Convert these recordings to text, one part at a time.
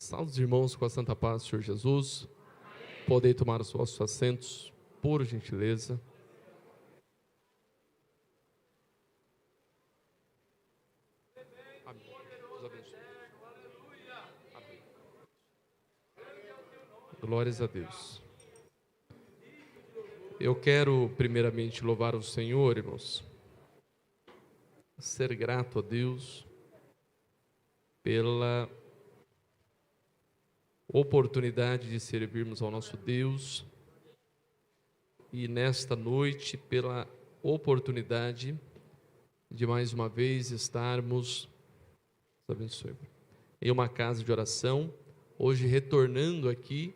Salve os irmãos com a santa paz do Senhor Jesus. Podem tomar os vossos assentos, por gentileza. Amém. Deus abençoe. Amém. Glórias a Deus. Eu quero primeiramente louvar o Senhor, irmãos. Ser grato a Deus pela oportunidade de servirmos ao nosso Deus e nesta noite pela oportunidade de mais uma vez estarmos, Deus abençoe, em uma casa de oração, hoje retornando aqui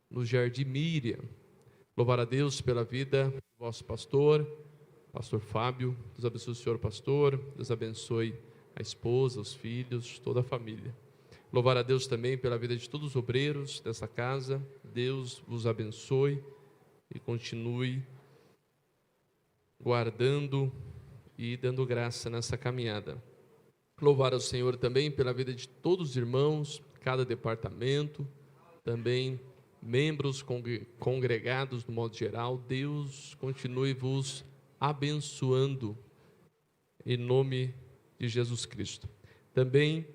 no Jardim Miriam. Louvar a Deus pela vida do vosso pastor Fábio. Deus abençoe o senhor pastor, Deus abençoe a esposa, os filhos, toda a família. Louvar a Deus também pela vida de todos os obreiros dessa casa. Deus vos abençoe e continue guardando e dando graça nessa caminhada. Louvar ao Senhor também pela vida de todos os irmãos, cada departamento, também membros congregados no modo geral. Deus continue vos abençoando em nome de Jesus Cristo. Também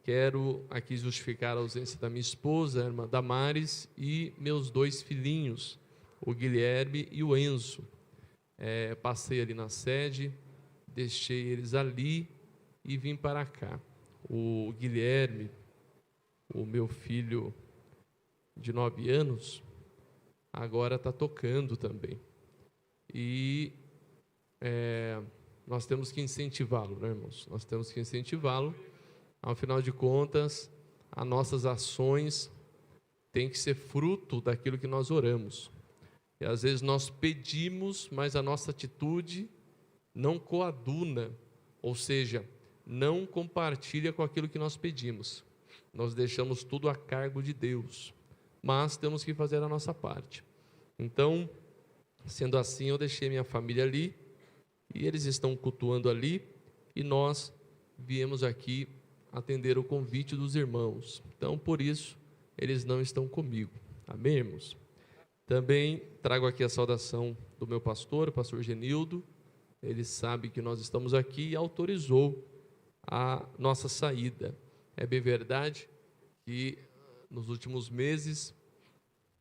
quero aqui justificar a ausência da minha esposa, a irmã Damares, e meus dois filhinhos, o Guilherme e o Enzo. Passei ali na sede, deixei eles ali e vim para cá. O Guilherme, o meu filho de 9 anos, agora está tocando também. E nós temos que incentivá-lo, né, irmãos? Nós temos que incentivá-lo. Afinal de contas, as nossas ações têm que ser fruto daquilo que nós oramos. E às vezes nós pedimos, mas a nossa atitude não coaduna, ou seja, não compartilha com aquilo que nós pedimos. Nós deixamos tudo a cargo de Deus, mas temos que fazer a nossa parte. Então, sendo assim, eu deixei minha família ali, e eles estão cultuando ali, e nós viemos aqui atender o convite dos irmãos. Então, por isso, eles não estão comigo. Amém, irmãos? Também trago aqui a saudação do meu pastor, o pastor Genildo. Ele sabe que nós estamos aqui e autorizou a nossa saída. É bem verdade que nos últimos meses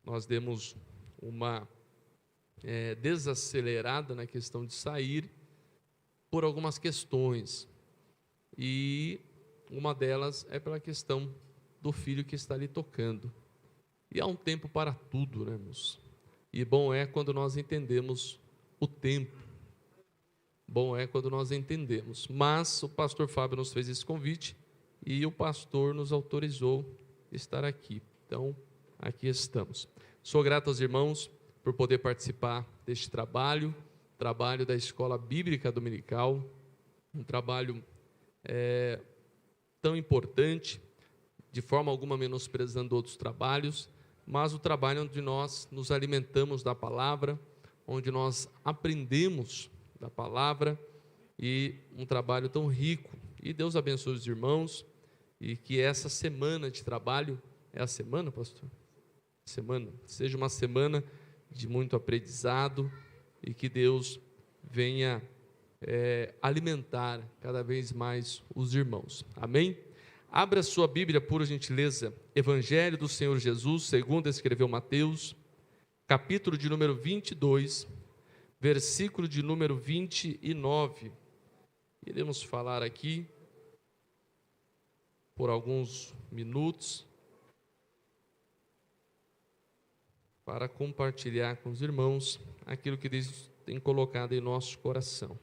nós demos uma desacelerada na questão de sair por algumas questões. E uma delas é pela questão do filho que está ali tocando. E há um tempo para tudo, né, irmãos? E bom é quando nós entendemos o tempo. Bom é quando nós entendemos. Mas o pastor Fábio nos fez esse convite e o pastor nos autorizou estar aqui. Então, aqui estamos. Sou grato aos irmãos por poder participar deste trabalho da Escola Bíblica Dominical, um trabalho tão importante, de forma alguma menosprezando outros trabalhos, mas o trabalho onde nós nos alimentamos da palavra, onde nós aprendemos da palavra, e um trabalho tão rico. E Deus abençoe os irmãos, e que essa semana de trabalho, é a semana, pastor? Seja uma semana de muito aprendizado, e que Deus venha alimentar cada vez mais os irmãos. Amém? Abra sua Bíblia, por gentileza, Evangelho do Senhor Jesus, segundo escreveu Mateus, capítulo de número 22, versículo de número 29. Iremos falar aqui por alguns minutos para compartilhar com os irmãos aquilo que Deus tem colocado em nosso coração.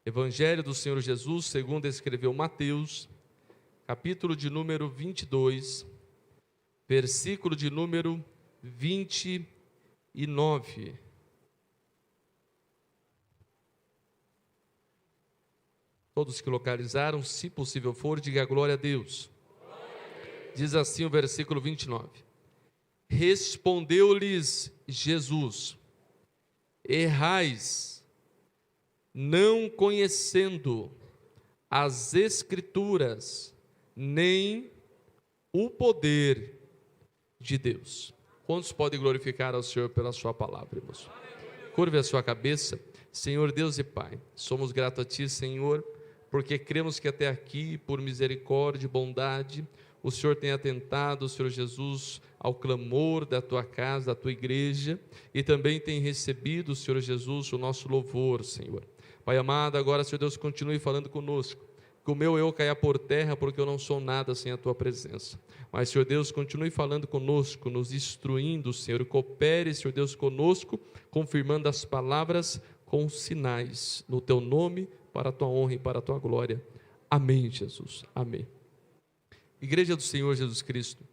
Evangelho do Senhor Jesus, segundo escreveu Mateus, capítulo de número 22, versículo de número 29. Todos que localizaram, se possível for, diga glória a Deus. Diz assim o versículo 29. Respondeu-lhes Jesus: errais, não conhecendo as Escrituras, nem o poder de Deus. Quantos podem glorificar ao Senhor pela sua palavra, irmãos? Curve a sua cabeça. Senhor Deus e Pai, somos gratos a Ti, Senhor, porque cremos que até aqui, por misericórdia e bondade, o Senhor tem atentado, Senhor Jesus, ao clamor da Tua casa, da Tua igreja, e também tem recebido, Senhor Jesus, o nosso louvor, Senhor. Pai amado, agora, Senhor Deus, continue falando conosco, que o meu eu caia por terra, porque eu não sou nada sem a Tua presença. Mas, Senhor Deus, continue falando conosco, nos instruindo, Senhor, coopere, Senhor Deus, conosco, confirmando as palavras com sinais, no Teu nome, para a Tua honra e para a Tua glória. Amém, Jesus. Amém. Igreja do Senhor Jesus Cristo,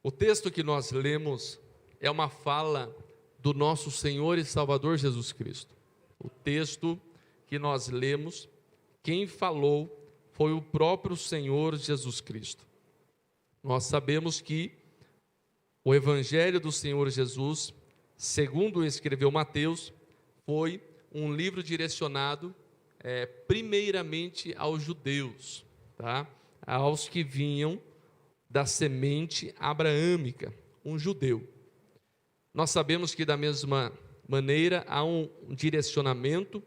o texto que nós lemos é uma fala do nosso Senhor e Salvador Jesus Cristo. O texto que nós lemos, quem falou foi o próprio Senhor Jesus Cristo. Nós sabemos que o Evangelho do Senhor Jesus, segundo escreveu Mateus, foi um livro direcionado primeiramente aos judeus, tá? Aos que vinham da semente abraâmica, um judeu. Nós sabemos que da mesma maneira há um direcionamento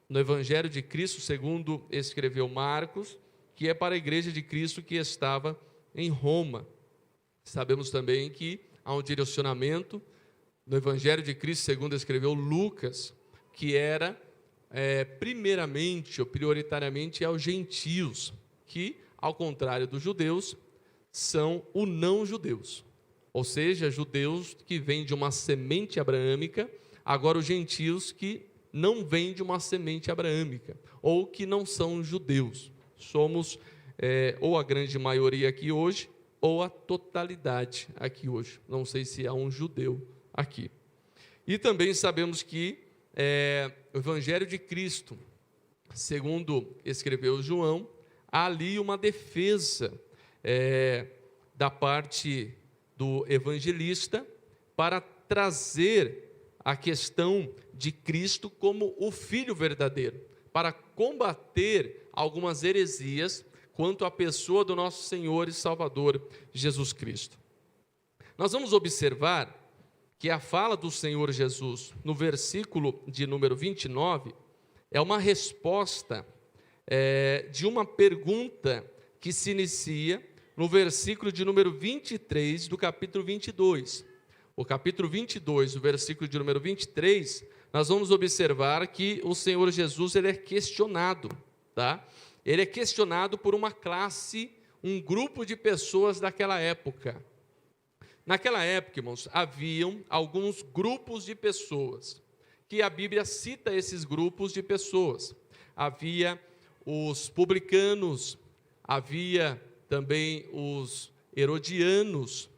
no Evangelho de Cristo, segundo escreveu Marcos, que é para a igreja de Cristo que estava em Roma. Sabemos também que há um direcionamento no Evangelho de Cristo, segundo escreveu Lucas, que era primeiramente ou prioritariamente aos gentios, que, ao contrário dos judeus, são os não-judeus, ou seja, judeus que vêm de uma semente abraâmica, agora os gentios que não vêm de uma semente abraâmica, ou que não são judeus. Somos ou a grande maioria aqui hoje, ou a totalidade aqui hoje. Não sei se há um judeu aqui. E também sabemos que o Evangelho de Cristo, segundo escreveu João, há ali uma defesa da parte do evangelista para trazer a questão de Cristo como o Filho verdadeiro, para combater algumas heresias quanto à pessoa do nosso Senhor e Salvador Jesus Cristo. Nós vamos observar que a fala do Senhor Jesus, no versículo de número 29, é uma resposta de uma pergunta que se inicia no versículo de número 23 do capítulo 22. O capítulo 22, o versículo de número 23, nós vamos observar que o Senhor Jesus ele é questionado, tá? Ele é questionado por uma classe, um grupo de pessoas daquela época. Naquela época, irmãos, haviam alguns grupos de pessoas, que a Bíblia cita esses grupos de pessoas. Havia os publicanos, havia também os herodianos,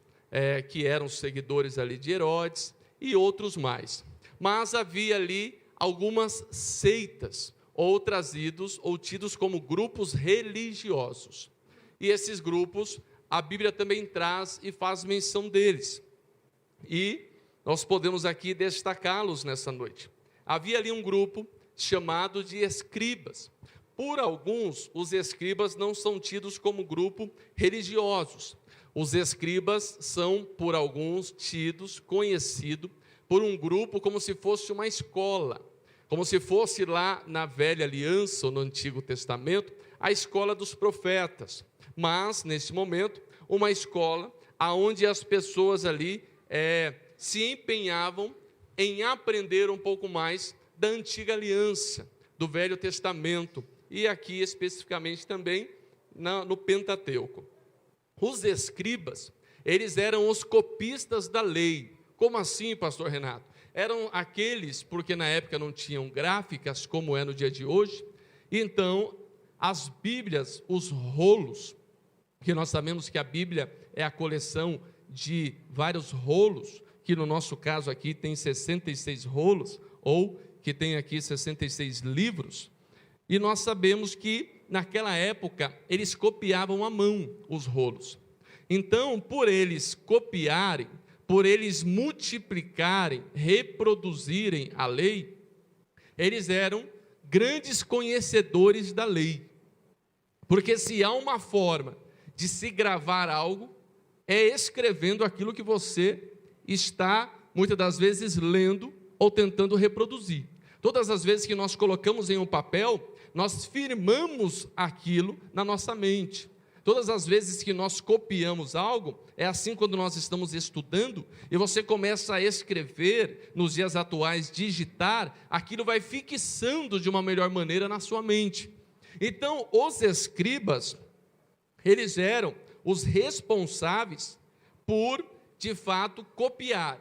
que eram seguidores ali de Herodes, e outros mais. Mas havia ali algumas seitas, ou trazidos, ou tidos como grupos religiosos. E esses grupos, a Bíblia também traz e faz menção deles. E nós podemos aqui destacá-los nessa noite. Havia ali um grupo chamado de escribas. Por alguns, os escribas não são tidos como grupo religiosos. Os escribas são, por alguns, tidos, conhecidos, por um grupo como se fosse uma escola, como se fosse lá na Velha Aliança, ou no Antigo Testamento, a escola dos profetas. Mas, nesse momento, uma escola onde as pessoas ali se empenhavam em aprender um pouco mais da Antiga Aliança, do Velho Testamento, e aqui especificamente também no Pentateuco. Os escribas, eles eram os copistas da lei. Como assim, pastor Renato? Eram aqueles, porque na época não tinham gráficas como é no dia de hoje, então as Bíblias, os rolos, que nós sabemos que a Bíblia é a coleção de vários rolos, que no nosso caso aqui tem 66 rolos, ou que tem aqui 66 livros, e nós sabemos que naquela época eles copiavam à mão os rolos. Então, por eles copiarem, por eles multiplicarem, reproduzirem a lei, eles eram grandes conhecedores da lei. Porque se há uma forma de se gravar algo, é escrevendo aquilo que você está, muitas das vezes, lendo ou tentando reproduzir. Todas as vezes que nós colocamos em um papel, nós firmamos aquilo na nossa mente. Todas as vezes que nós copiamos algo, é assim quando nós estamos estudando, e você começa a escrever, nos dias atuais, digitar, aquilo vai fixando de uma melhor maneira na sua mente. Então, os escribas, eles eram os responsáveis por, de fato, copiar.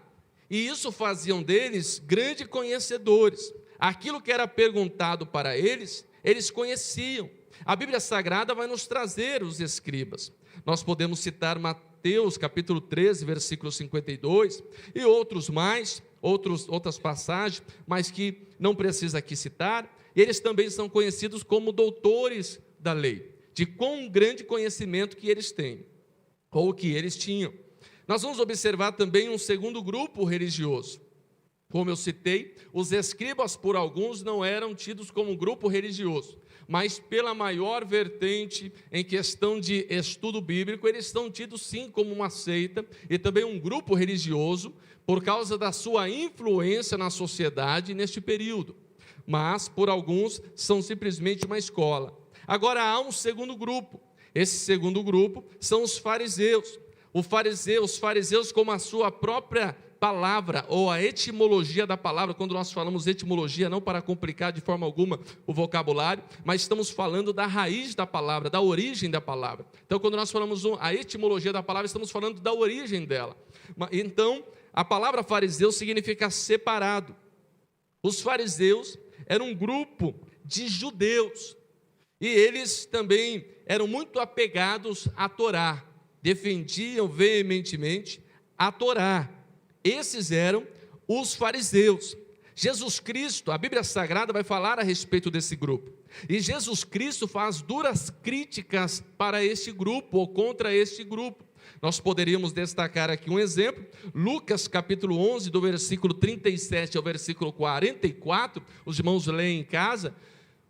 E isso faziam deles grandes conhecedores. Aquilo que era perguntado para eles, eles conheciam. A Bíblia Sagrada vai nos trazer os escribas. Nós podemos citar Mateus capítulo 13, versículo 52, e outros mais, outras passagens, mas que não precisa aqui citar. Eles também são conhecidos como doutores da lei, de quão grande conhecimento que eles têm, ou que eles tinham. Nós vamos observar também um segundo grupo religioso. Como eu citei, os escribas por alguns não eram tidos como um grupo religioso, mas pela maior vertente em questão de estudo bíblico, eles são tidos sim como uma seita e também um grupo religioso por causa da sua influência na sociedade neste período. Mas por alguns são simplesmente uma escola. Agora há um segundo grupo. Esse segundo grupo são os fariseus. Os fariseus como a sua própria palavra, ou a etimologia da palavra. Quando nós falamos etimologia, não para complicar de forma alguma o vocabulário, mas estamos falando da raiz da palavra, da origem da palavra. Então, quando nós falamos a etimologia da palavra, estamos falando da origem dela. Então, a palavra fariseu significa separado. Os fariseus eram um grupo de judeus, e eles também eram muito apegados à Torá, defendiam veementemente a Torá. Esses eram os fariseus. Jesus Cristo, a Bíblia Sagrada vai falar a respeito desse grupo. E Jesus Cristo faz duras críticas para este grupo, ou contra este grupo. Nós poderíamos destacar aqui um exemplo, Lucas capítulo 11, do versículo 37 ao versículo 44, os irmãos leem em casa,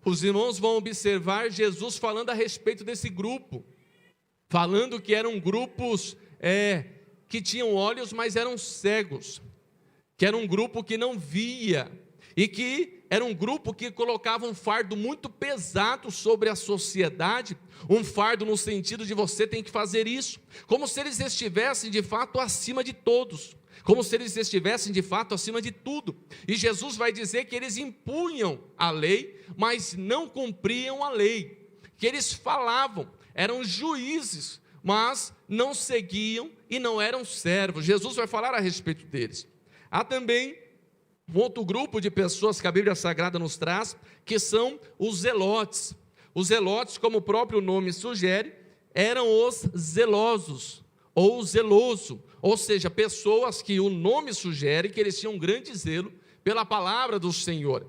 os irmãos vão observar Jesus falando a respeito desse grupo, falando que eram grupos que tinham olhos, mas eram cegos, que era um grupo que não via, e que era um grupo que colocava um fardo muito pesado sobre a sociedade, um fardo no sentido de você tem que fazer isso, como se eles estivessem de fato acima de todos, como se eles estivessem de fato acima de tudo. E Jesus vai dizer que eles impunham a lei, mas não cumpriam a lei, que eles falavam, eram juízes, mas não seguiam e não eram servos. Jesus vai falar a respeito deles. Há também um outro grupo de pessoas que a Bíblia Sagrada nos traz, que são os zelotes. Os zelotes, como o próprio nome sugere, eram os zelosos, ou zeloso, ou seja, pessoas que o nome sugere que eles tinham um grande zelo pela palavra do Senhor.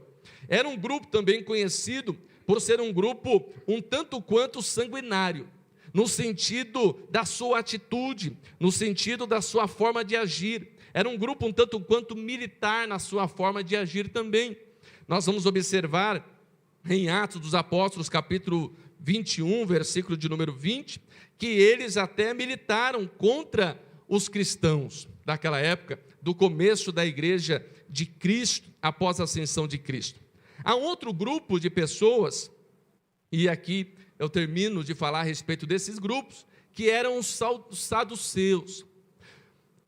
Era um grupo também conhecido por ser um grupo um tanto quanto sanguinário, no sentido da sua atitude, no sentido da sua forma de agir. Era um grupo um tanto quanto militar na sua forma de agir também. Nós vamos observar em Atos dos Apóstolos, capítulo 21, versículo de número 20, que eles até militaram contra os cristãos daquela época, do começo da igreja de Cristo, após a ascensão de Cristo. Há outro grupo de pessoas, e aqui eu termino de falar a respeito desses grupos, que eram os saduceus.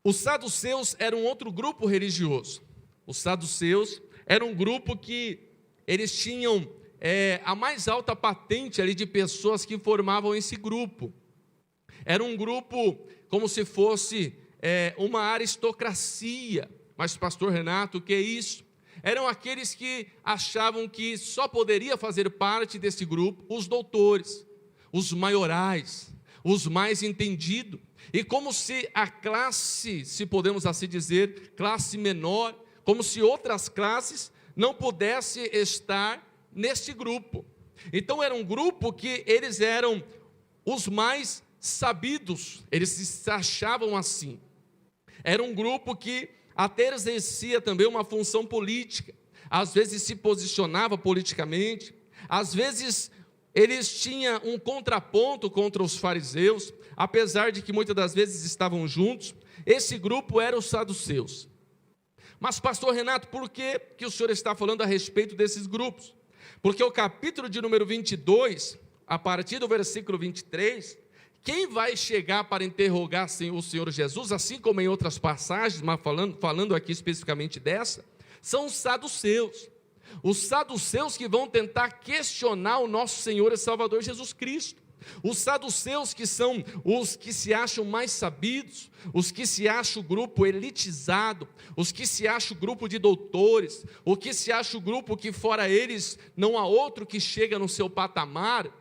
Os saduceus eram outro grupo religioso. Os saduceus eram um grupo que eles tinham a mais alta patente ali de pessoas que formavam esse grupo. Era um grupo como se fosse uma aristocracia. Mas, pastor Renato, o que é isso? Eram aqueles que achavam que só poderia fazer parte desse grupo os doutores, os maiorais, os mais entendidos. E como se a classe, se podemos assim dizer, classe menor, como se outras classes não pudessem estar neste grupo. Então era um grupo que eles eram os mais sabidos, eles se achavam assim. Era um grupo que até exercia também uma função política, às vezes se posicionava politicamente, às vezes eles tinham um contraponto contra os fariseus, apesar de que muitas das vezes estavam juntos. Esse grupo era os saduceus. Mas, pastor Renato, por que o senhor está falando a respeito desses grupos? Porque o capítulo de número 22, a partir do versículo 23, quem vai chegar para interrogar o Senhor Jesus, assim como em outras passagens, mas falando aqui especificamente dessa, são os saduceus. Os saduceus que vão tentar questionar o nosso Senhor e Salvador Jesus Cristo. Os saduceus que são os que se acham mais sabidos, os que se acham o grupo elitizado, os que se acham o grupo de doutores, o que se acha o grupo que fora eles não há outro que chega no seu patamar,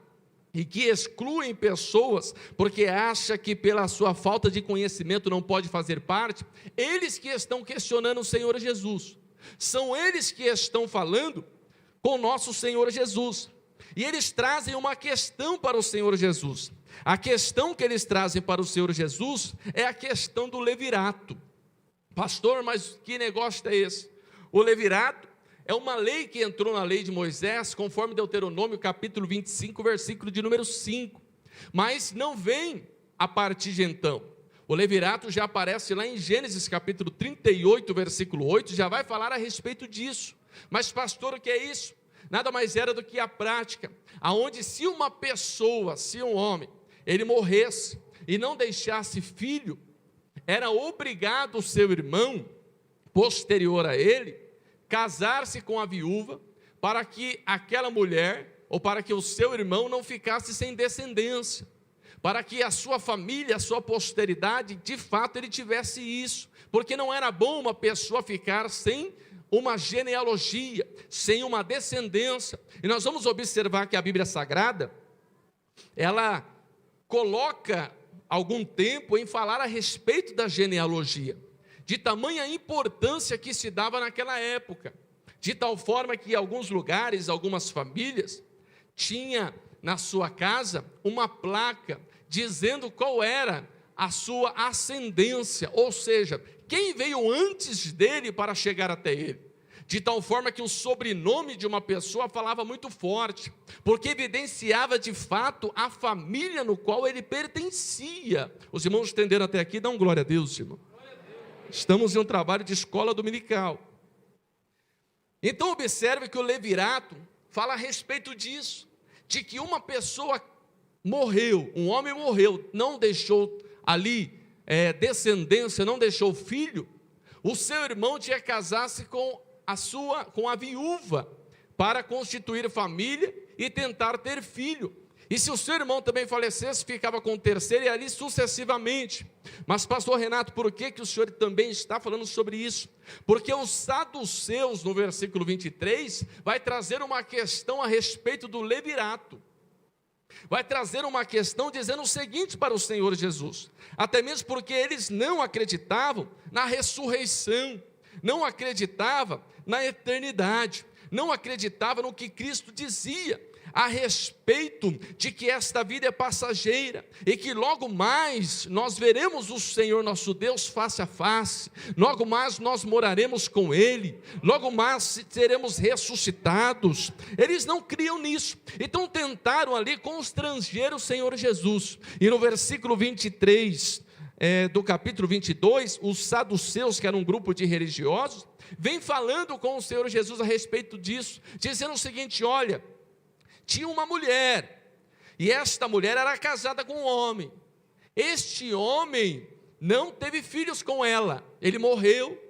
e que excluem pessoas porque acha que pela sua falta de conhecimento não pode fazer parte. Eles que estão questionando o Senhor Jesus, são eles que estão falando com o nosso Senhor Jesus. E eles trazem uma questão para o Senhor Jesus. A questão que eles trazem para o Senhor Jesus é a questão do levirato. Pastor, mas que negócio é esse? O levirato é uma lei que entrou na lei de Moisés, conforme Deuteronômio capítulo 25, versículo de número 5. Mas não vem a partir de então. O levirato já aparece lá em Gênesis capítulo 38, versículo 8, já vai falar a respeito disso. Mas pastor, o que é isso? Nada mais era do que a prática, aonde se uma pessoa, se um homem, ele morresse e não deixasse filho, era obrigado o seu irmão, posterior a ele, casar-se com a viúva, para que aquela mulher, ou para que o seu irmão não ficasse sem descendência, para que a sua família, a sua posteridade, de fato ele tivesse isso, porque não era bom uma pessoa ficar sem uma genealogia, sem uma descendência. E nós vamos observar que a Bíblia Sagrada, ela coloca algum tempo em falar a respeito da genealogia, de tamanha importância que se dava naquela época, de tal forma que em alguns lugares, algumas famílias, tinha na sua casa uma placa dizendo qual era a sua ascendência, ou seja, quem veio antes dele para chegar até ele, de tal forma que o sobrenome de uma pessoa falava muito forte, porque evidenciava de fato a família no qual ele pertencia. Os irmãos entenderam até aqui? Dão glória a Deus, irmão. Estamos em um trabalho de escola dominical. Então observe que o levirato fala a respeito disso, de que uma pessoa morreu, um homem morreu, não deixou ali descendência, não deixou filho, o seu irmão tinha que casar-se com a viúva, para constituir família e tentar ter filho. E se o seu irmão também falecesse, ficava com o terceiro, e ali sucessivamente. Mas pastor Renato, por que o senhor também está falando sobre isso? Porque os saduceus, no versículo 23, vai trazer uma questão a respeito do levirato. Vai trazer uma questão dizendo o seguinte para o Senhor Jesus, até mesmo porque eles não acreditavam na ressurreição, não acreditavam na eternidade, não acreditavam no que Cristo dizia a respeito de que esta vida é passageira e que logo mais nós veremos o Senhor nosso Deus face a face, logo mais nós moraremos com Ele, logo mais seremos ressuscitados. Eles não criam nisso, então tentaram ali constranger o Senhor Jesus. E no versículo 23 do capítulo 22, os saduceus, que eram um grupo de religiosos, vem falando com o Senhor Jesus a respeito disso, dizendo o seguinte: olha, tinha uma mulher, e esta mulher era casada com um homem. Este homem não teve filhos com ela, ele morreu.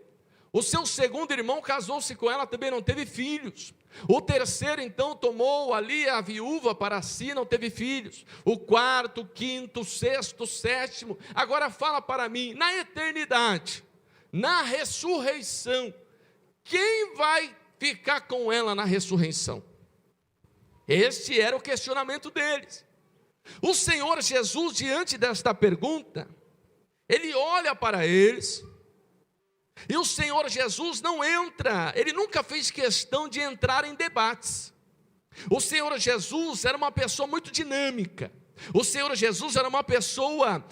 O seu segundo irmão casou-se com ela, também não teve filhos. O terceiro então tomou ali a viúva para si, não teve filhos. O quarto, o quinto, o sexto, o sétimo. Agora fala para mim, na eternidade, na ressurreição, quem vai ficar com ela na ressurreição? Este era o questionamento deles. O Senhor Jesus, diante desta pergunta, Ele olha para eles, e o Senhor Jesus não entra, Ele nunca fez questão de entrar em debates. O Senhor Jesus era uma pessoa muito dinâmica. O Senhor Jesus era uma pessoa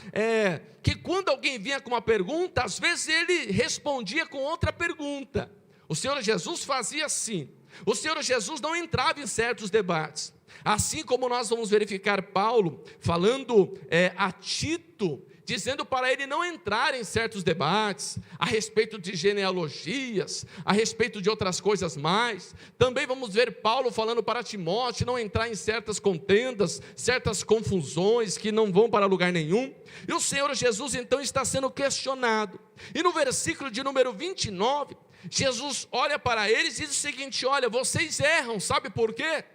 que quando alguém vinha com uma pergunta, às vezes Ele respondia com outra pergunta. O Senhor Jesus fazia assim. O Senhor Jesus não entrava em certos debates. Assim como nós vamos verificar Paulo falando a Tito, dizendo para ele não entrar em certos debates a respeito de genealogias, a respeito de outras coisas mais. Também vamos ver Paulo falando para Timóteo não entrar em certas contendas, certas confusões que não vão para lugar nenhum. E o Senhor Jesus então está sendo questionado. E no versículo de número 29, Jesus olha para eles e diz o seguinte: olha, vocês erram, sabe por quê?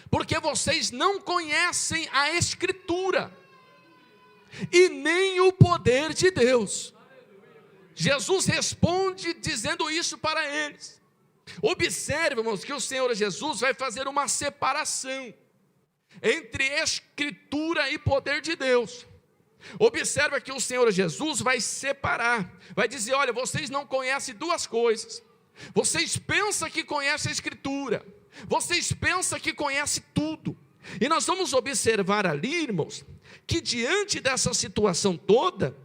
Porque vocês não conhecem a Escritura e nem o poder de Deus. Jesus responde dizendo isso para eles. Observe, irmãos, que o Senhor Jesus vai fazer uma separação entre Escritura e poder de Deus. Observe que o Senhor Jesus vai separar, vai dizer: olha, vocês não conhecem duas coisas. Vocês pensam que conhecem a Escritura, vocês pensam que conhecem tudo. E nós vamos observar ali, irmãos, que diante dessa situação toda,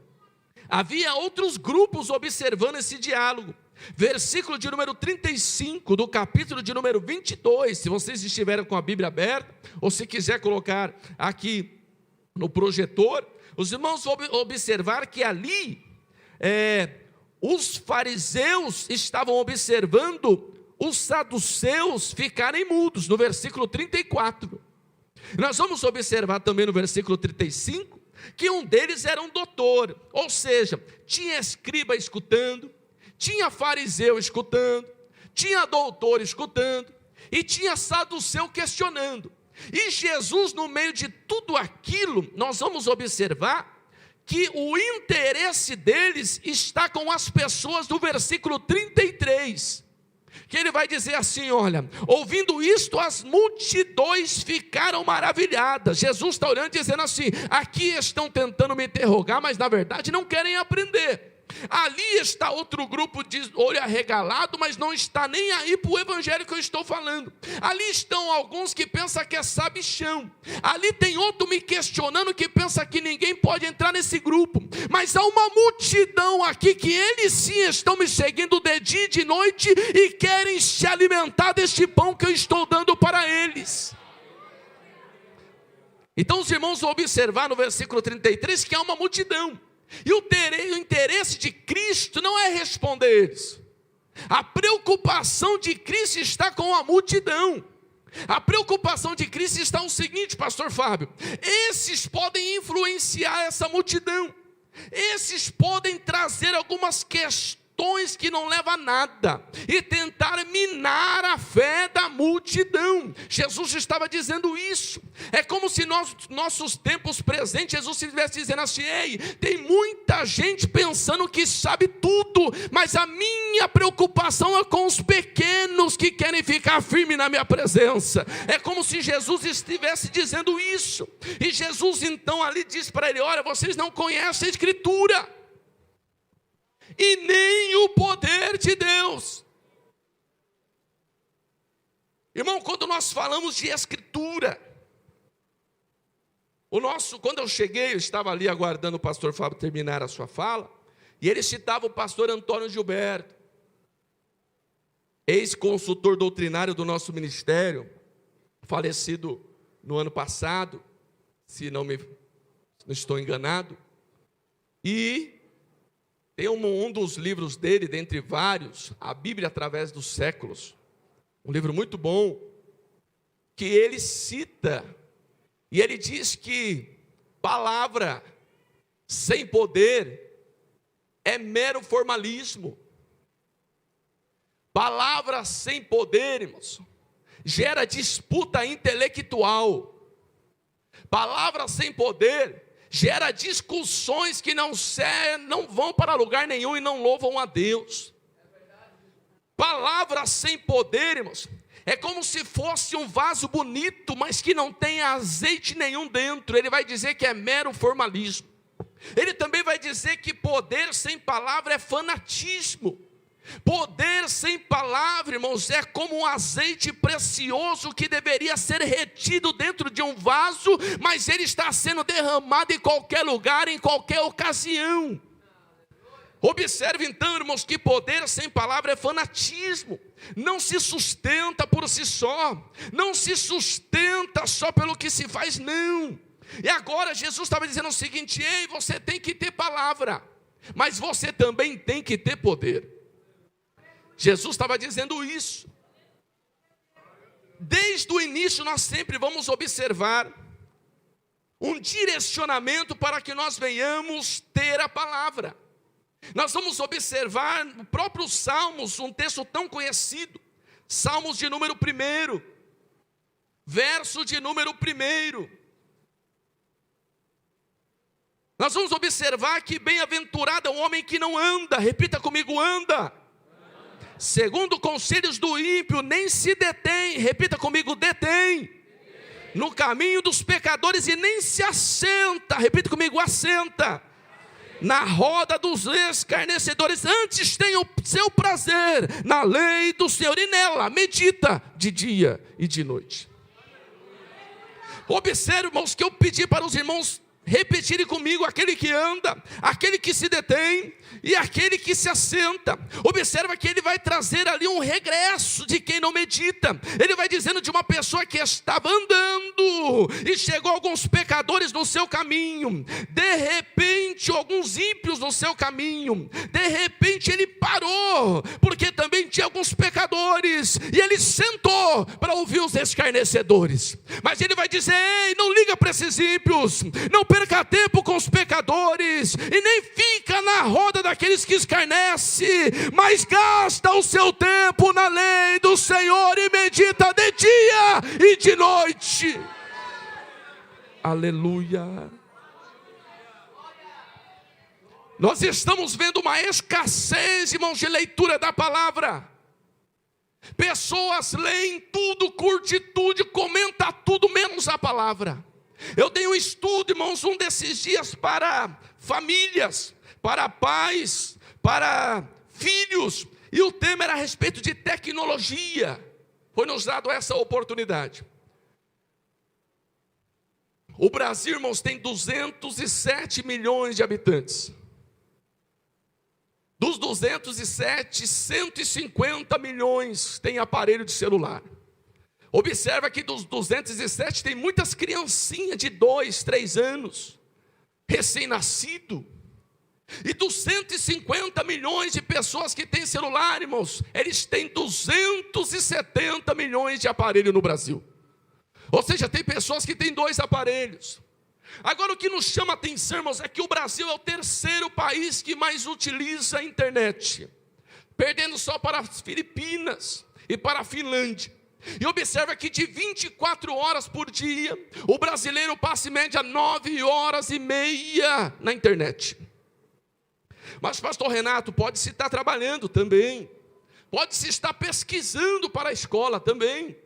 havia outros grupos observando esse diálogo. Versículo de número 35 do capítulo de número 22, se vocês estiverem com a Bíblia aberta, ou se quiser colocar aqui no projetor, os irmãos vão observar que ali, os fariseus estavam observando os saduceus ficarem mudos, no versículo 34. Nós vamos observar também no versículo 35, que um deles era um doutor, ou seja, tinha escriba escutando, tinha fariseu escutando, tinha doutor escutando, e tinha saduceu questionando. E Jesus, no meio de tudo aquilo, nós vamos observar que o interesse deles está com as pessoas do versículo 33, que ele vai dizer assim: olha, ouvindo isto, as multidões ficaram maravilhadas. Jesus está olhando e dizendo assim: aqui estão tentando me interrogar, mas na verdade não querem aprender. Ali está outro grupo de olho arregalado, mas não está nem aí para o evangelho que eu estou falando. Ali estão alguns que pensam que é sabichão. Ali tem outro me questionando que pensa que ninguém pode entrar nesse grupo. Mas há uma multidão aqui que eles sim estão me seguindo de dia e de noite e querem se alimentar deste pão que eu estou dando para eles. Então os irmãos vão observar no versículo 33 que há uma multidão. E o interesse de Cristo não é responder eles. A preocupação de Cristo está com a multidão. A preocupação de Cristo está no seguinte, pastor Fábio: esses podem influenciar essa multidão. Esses podem trazer algumas questões que não levam a nada e tentar minar a fé da multidão. Jesus estava dizendo isso. É como se nossos tempos presentes, Jesus estivesse dizendo assim: ei, tem muita gente pensando que sabe tudo, mas a minha preocupação é com os pequenos que querem ficar firmes na minha presença. É como se Jesus estivesse dizendo isso. E Jesus então ali diz para ele: olha, vocês não conhecem a Escritura e nem o poder de Deus. Irmão, quando nós falamos de Escritura, quando eu cheguei, eu estava ali aguardando o pastor Fábio terminar a sua fala, e ele citava o pastor Antônio Gilberto, ex-consultor doutrinário do nosso ministério, falecido no ano passado, se não estou enganado. E tem um dos livros dele, dentre vários, a Bíblia através dos séculos, um livro muito bom, que ele cita, e ele diz que palavra sem poder é mero formalismo. Palavra sem poder, irmãos, gera disputa intelectual. Palavra sem poder gera discussões que não vão para lugar nenhum e não louvam a Deus. Palavra sem poder, irmãos, é como se fosse um vaso bonito, mas que não tem azeite nenhum dentro. Ele vai dizer que é mero formalismo. Ele também vai dizer que poder sem palavra é fanatismo. Poder sem palavra, irmãos, é como um azeite precioso que deveria ser retido dentro de um vaso, mas ele está sendo derramado em qualquer lugar, em qualquer ocasião. Observe então, irmãos, que poder sem palavra é fanatismo. Não se sustenta por si só. Não se sustenta só pelo que se faz, não. E agora Jesus estava dizendo o seguinte: ei, você tem que ter palavra, mas você também tem que ter poder. Jesus estava dizendo isso. Desde o início nós sempre vamos observar um direcionamento para que nós venhamos ter a palavra. Nós vamos observar no próprio Salmos, um texto tão conhecido, Salmos de número 1, verso de número 1. Nós vamos observar que bem-aventurado é o homem que não anda, repita comigo, anda. Segundo conselhos do ímpio, nem se detém, repita comigo, detém. No caminho dos pecadores e nem se assenta, repita comigo, assenta. Na roda dos escarnecedores, antes tem o seu prazer na lei do Senhor, e nela medita de dia e de noite. Observe, irmãos, que eu pedi para os irmãos repetirem comigo: aquele que anda, aquele que se detém e aquele que se assenta. Observa que ele vai trazer ali um regresso de quem não medita. Ele vai dizendo de uma pessoa que estava andando e chegou alguns pecadores no seu caminho, de repente alguns ímpios no seu caminho, de repente ele parou, porque também tinha alguns pecadores, e ele sentou para ouvir os escarnecedores. Mas ele vai dizer: ei, não liga para esses ímpios, não perca tempo com os pecadores, e nem fica na roda daqueles que escarnecem, mas gasta o seu tempo na lei do Senhor e medita de dia e de noite. Aleluia. Nós estamos vendo uma escassez, irmãos, de leitura da palavra. Pessoas leem tudo, curte tudo, comenta tudo, menos a palavra. Eu dei um estudo, irmãos, um desses dias para famílias, para pais, para filhos, e o tema era a respeito de tecnologia. Foi nos dado essa oportunidade. O Brasil, irmãos, tem 207 milhões de habitantes. Dos 207, 150 milhões têm aparelho de celular. Observa que dos 207 tem muitas criancinhas de 2, 3 anos, recém-nascido. E dos 150 milhões de pessoas que têm celular, irmãos, eles têm 270 milhões de aparelho no Brasil. Ou seja, tem pessoas que têm 2 aparelhos. Agora, o que nos chama a atenção, irmãos, é que o Brasil é o terceiro país que mais utiliza a internet, perdendo só para as Filipinas e para a Finlândia. E observa que de 24 horas por dia, o brasileiro passa em média 9 horas e meia na internet. Mas, pastor Renato, pode-se estar trabalhando também, pode-se estar pesquisando para a escola também,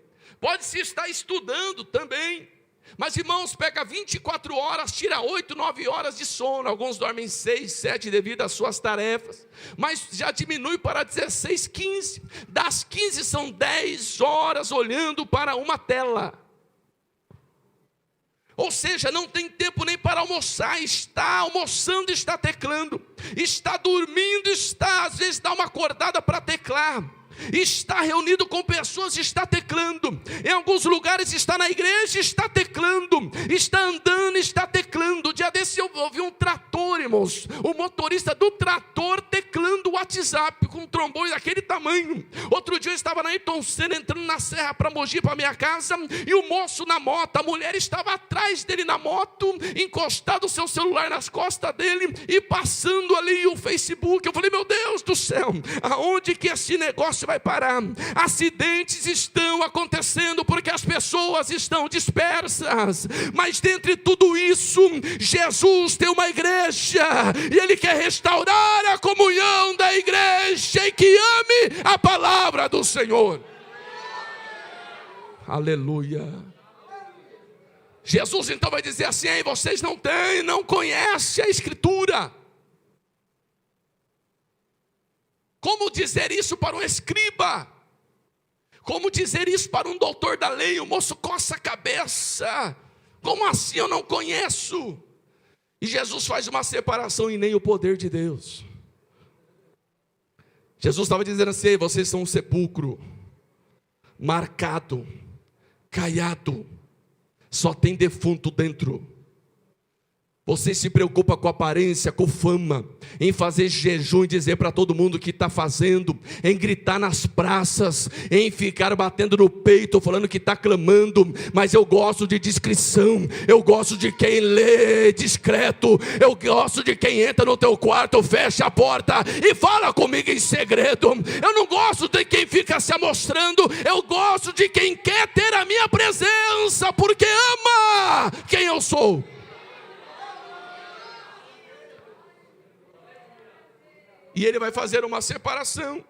pode-se estar estudando também. Mas, irmãos, pega 24 horas, tira 8, 9 horas de sono. Alguns dormem 6, 7 devido às suas tarefas, mas já diminui para 16, 15. Das 15 são 10 horas olhando para uma tela. Ou seja, não tem tempo nem para almoçar, está almoçando, está teclando, está dormindo, está, às vezes dá uma acordada para teclar, está reunido com pessoas, está teclando, em alguns lugares está na igreja, está teclando, está andando, está teclando. Dia desse eu ouvi um trator, irmãos, o motorista do trator teclando o WhatsApp, com um trombone daquele tamanho. Outro dia eu estava na Ayrton Senna, entrando na serra para Mogi, para minha casa, e o moço na moto, a mulher estava atrás dele na moto, encostado o seu celular nas costas dele, e passando ali o Facebook. Eu falei: meu Deus do céu, aonde que esse negócio vai parar? Acidentes estão acontecendo porque as pessoas estão dispersas, mas dentre tudo isso, Jesus tem uma igreja, e Ele quer restaurar a comunhão da igreja, e que ame a palavra do Senhor. Aleluia. Jesus então vai dizer assim: ei, vocês não conhecem a Escritura. Como dizer isso para um escriba? Como dizer isso para um doutor da lei? O moço coça a cabeça. Como assim eu não conheço? E Jesus faz uma separação: e nem o poder de Deus. Jesus estava dizendo assim: vocês são um sepulcro marcado, caiado, só tem defunto dentro. Você se preocupa com aparência, com fama, em fazer jejum e dizer para todo mundo que está fazendo, em gritar nas praças, em ficar batendo no peito, falando que está clamando. Mas eu gosto de discrição, eu gosto de quem lê discreto, eu gosto de quem entra no teu quarto, fecha a porta e fala comigo em segredo. Eu não gosto de quem fica se amostrando, eu gosto de quem quer ter a minha presença, porque ama quem eu sou. E ele vai fazer uma separação.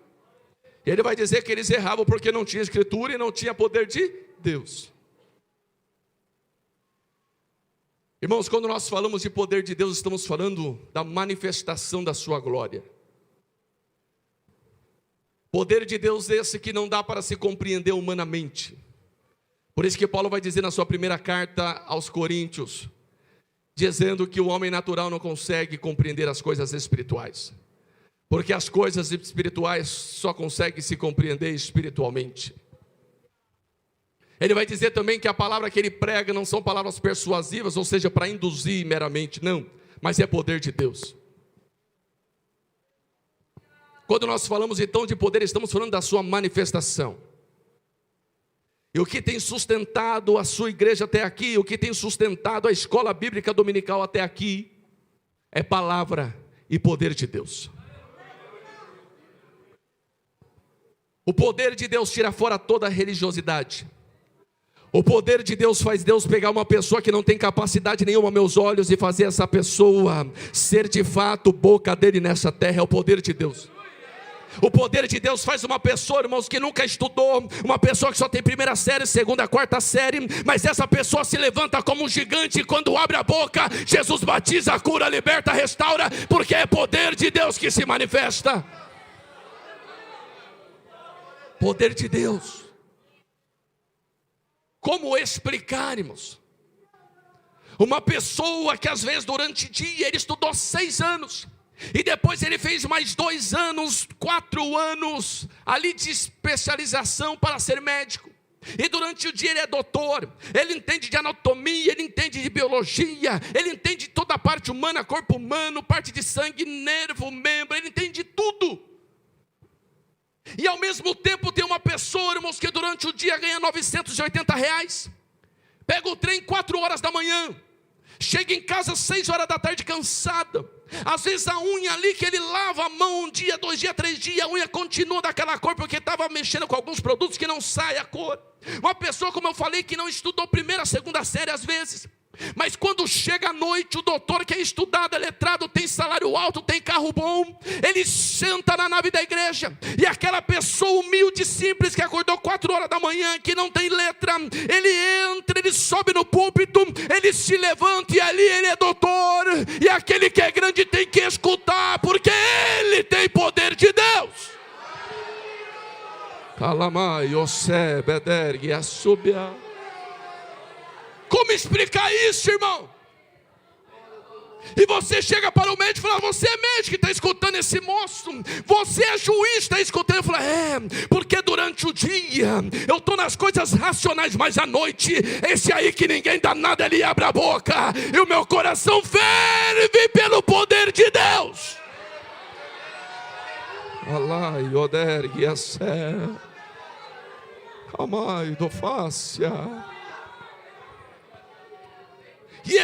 Ele vai dizer que eles erravam porque não tinha escritura e não tinha poder de Deus. Irmãos, quando nós falamos de poder de Deus, estamos falando da manifestação da sua glória. Poder de Deus esse que não dá para se compreender humanamente. Por isso que Paulo vai dizer na sua primeira carta aos Coríntios, dizendo que o homem natural não consegue compreender as coisas espirituais. Porque as coisas espirituais só conseguem se compreender espiritualmente. Ele vai dizer também que a palavra que ele prega não são palavras persuasivas, ou seja, para induzir meramente, não, mas é poder de Deus. Quando nós falamos então de poder, estamos falando da sua manifestação. E o que tem sustentado a sua igreja até aqui, o que tem sustentado a escola bíblica dominical até aqui, é palavra e poder de Deus. O poder de Deus tira fora toda a religiosidade. O poder de Deus faz Deus pegar uma pessoa que não tem capacidade nenhuma aos meus olhos e fazer essa pessoa ser de fato boca dele nessa terra. É o poder de Deus. O poder de Deus faz uma pessoa, irmãos, que nunca estudou, uma pessoa que só tem primeira série, segunda, quarta série, mas essa pessoa se levanta como um gigante e quando abre a boca, Jesus batiza, cura, liberta, restaura, porque é poder de Deus que se manifesta. Poder de Deus. Como explicar, irmãos? Uma pessoa que às vezes durante o dia ele estudou 6 anos, e depois ele fez mais 2 anos, 4 anos ali de especialização para ser médico. E durante o dia ele é doutor, ele entende de anatomia, ele entende de biologia, ele entende de toda a parte humana, corpo humano, parte de sangue, nervo, membro, ele entende de tudo. E ao mesmo tempo tem uma pessoa, irmãos, que durante o dia ganha R$980, pega o trem 4 horas da manhã, chega em casa 6 horas da tarde cansada. Às vezes a unha ali que ele lava a mão 1 dia, 2 dias, 3 dias, a unha continua daquela cor, porque estava mexendo com alguns produtos que não sai a cor. Uma pessoa, como eu falei, que não estudou primeira, segunda série às vezes, mas quando chega à noite, o doutor que é estudado, é letrado, tem salário alto, tem carro bom, ele senta na nave da igreja, e aquela pessoa humilde, simples, que acordou 4 horas da manhã, que não tem letra, ele entra, ele sobe no púlpito, ele se levanta, e ali ele é doutor, e aquele que é grande tem que escutar, porque ele tem poder de Deus. Calamai, Osé, Bedergue, Assubia. Como explicar isso, irmão? E você chega para o médico e fala: você é médico que está escutando esse moço, você é juiz, está escutando. Eu falo: porque durante o dia eu estou nas coisas racionais, mas à noite, esse aí que ninguém dá nada, ele abre a boca, e o meu coração ferve pelo poder de Deus. Alá, Iodergue, Assé, Amai, Dofácia. E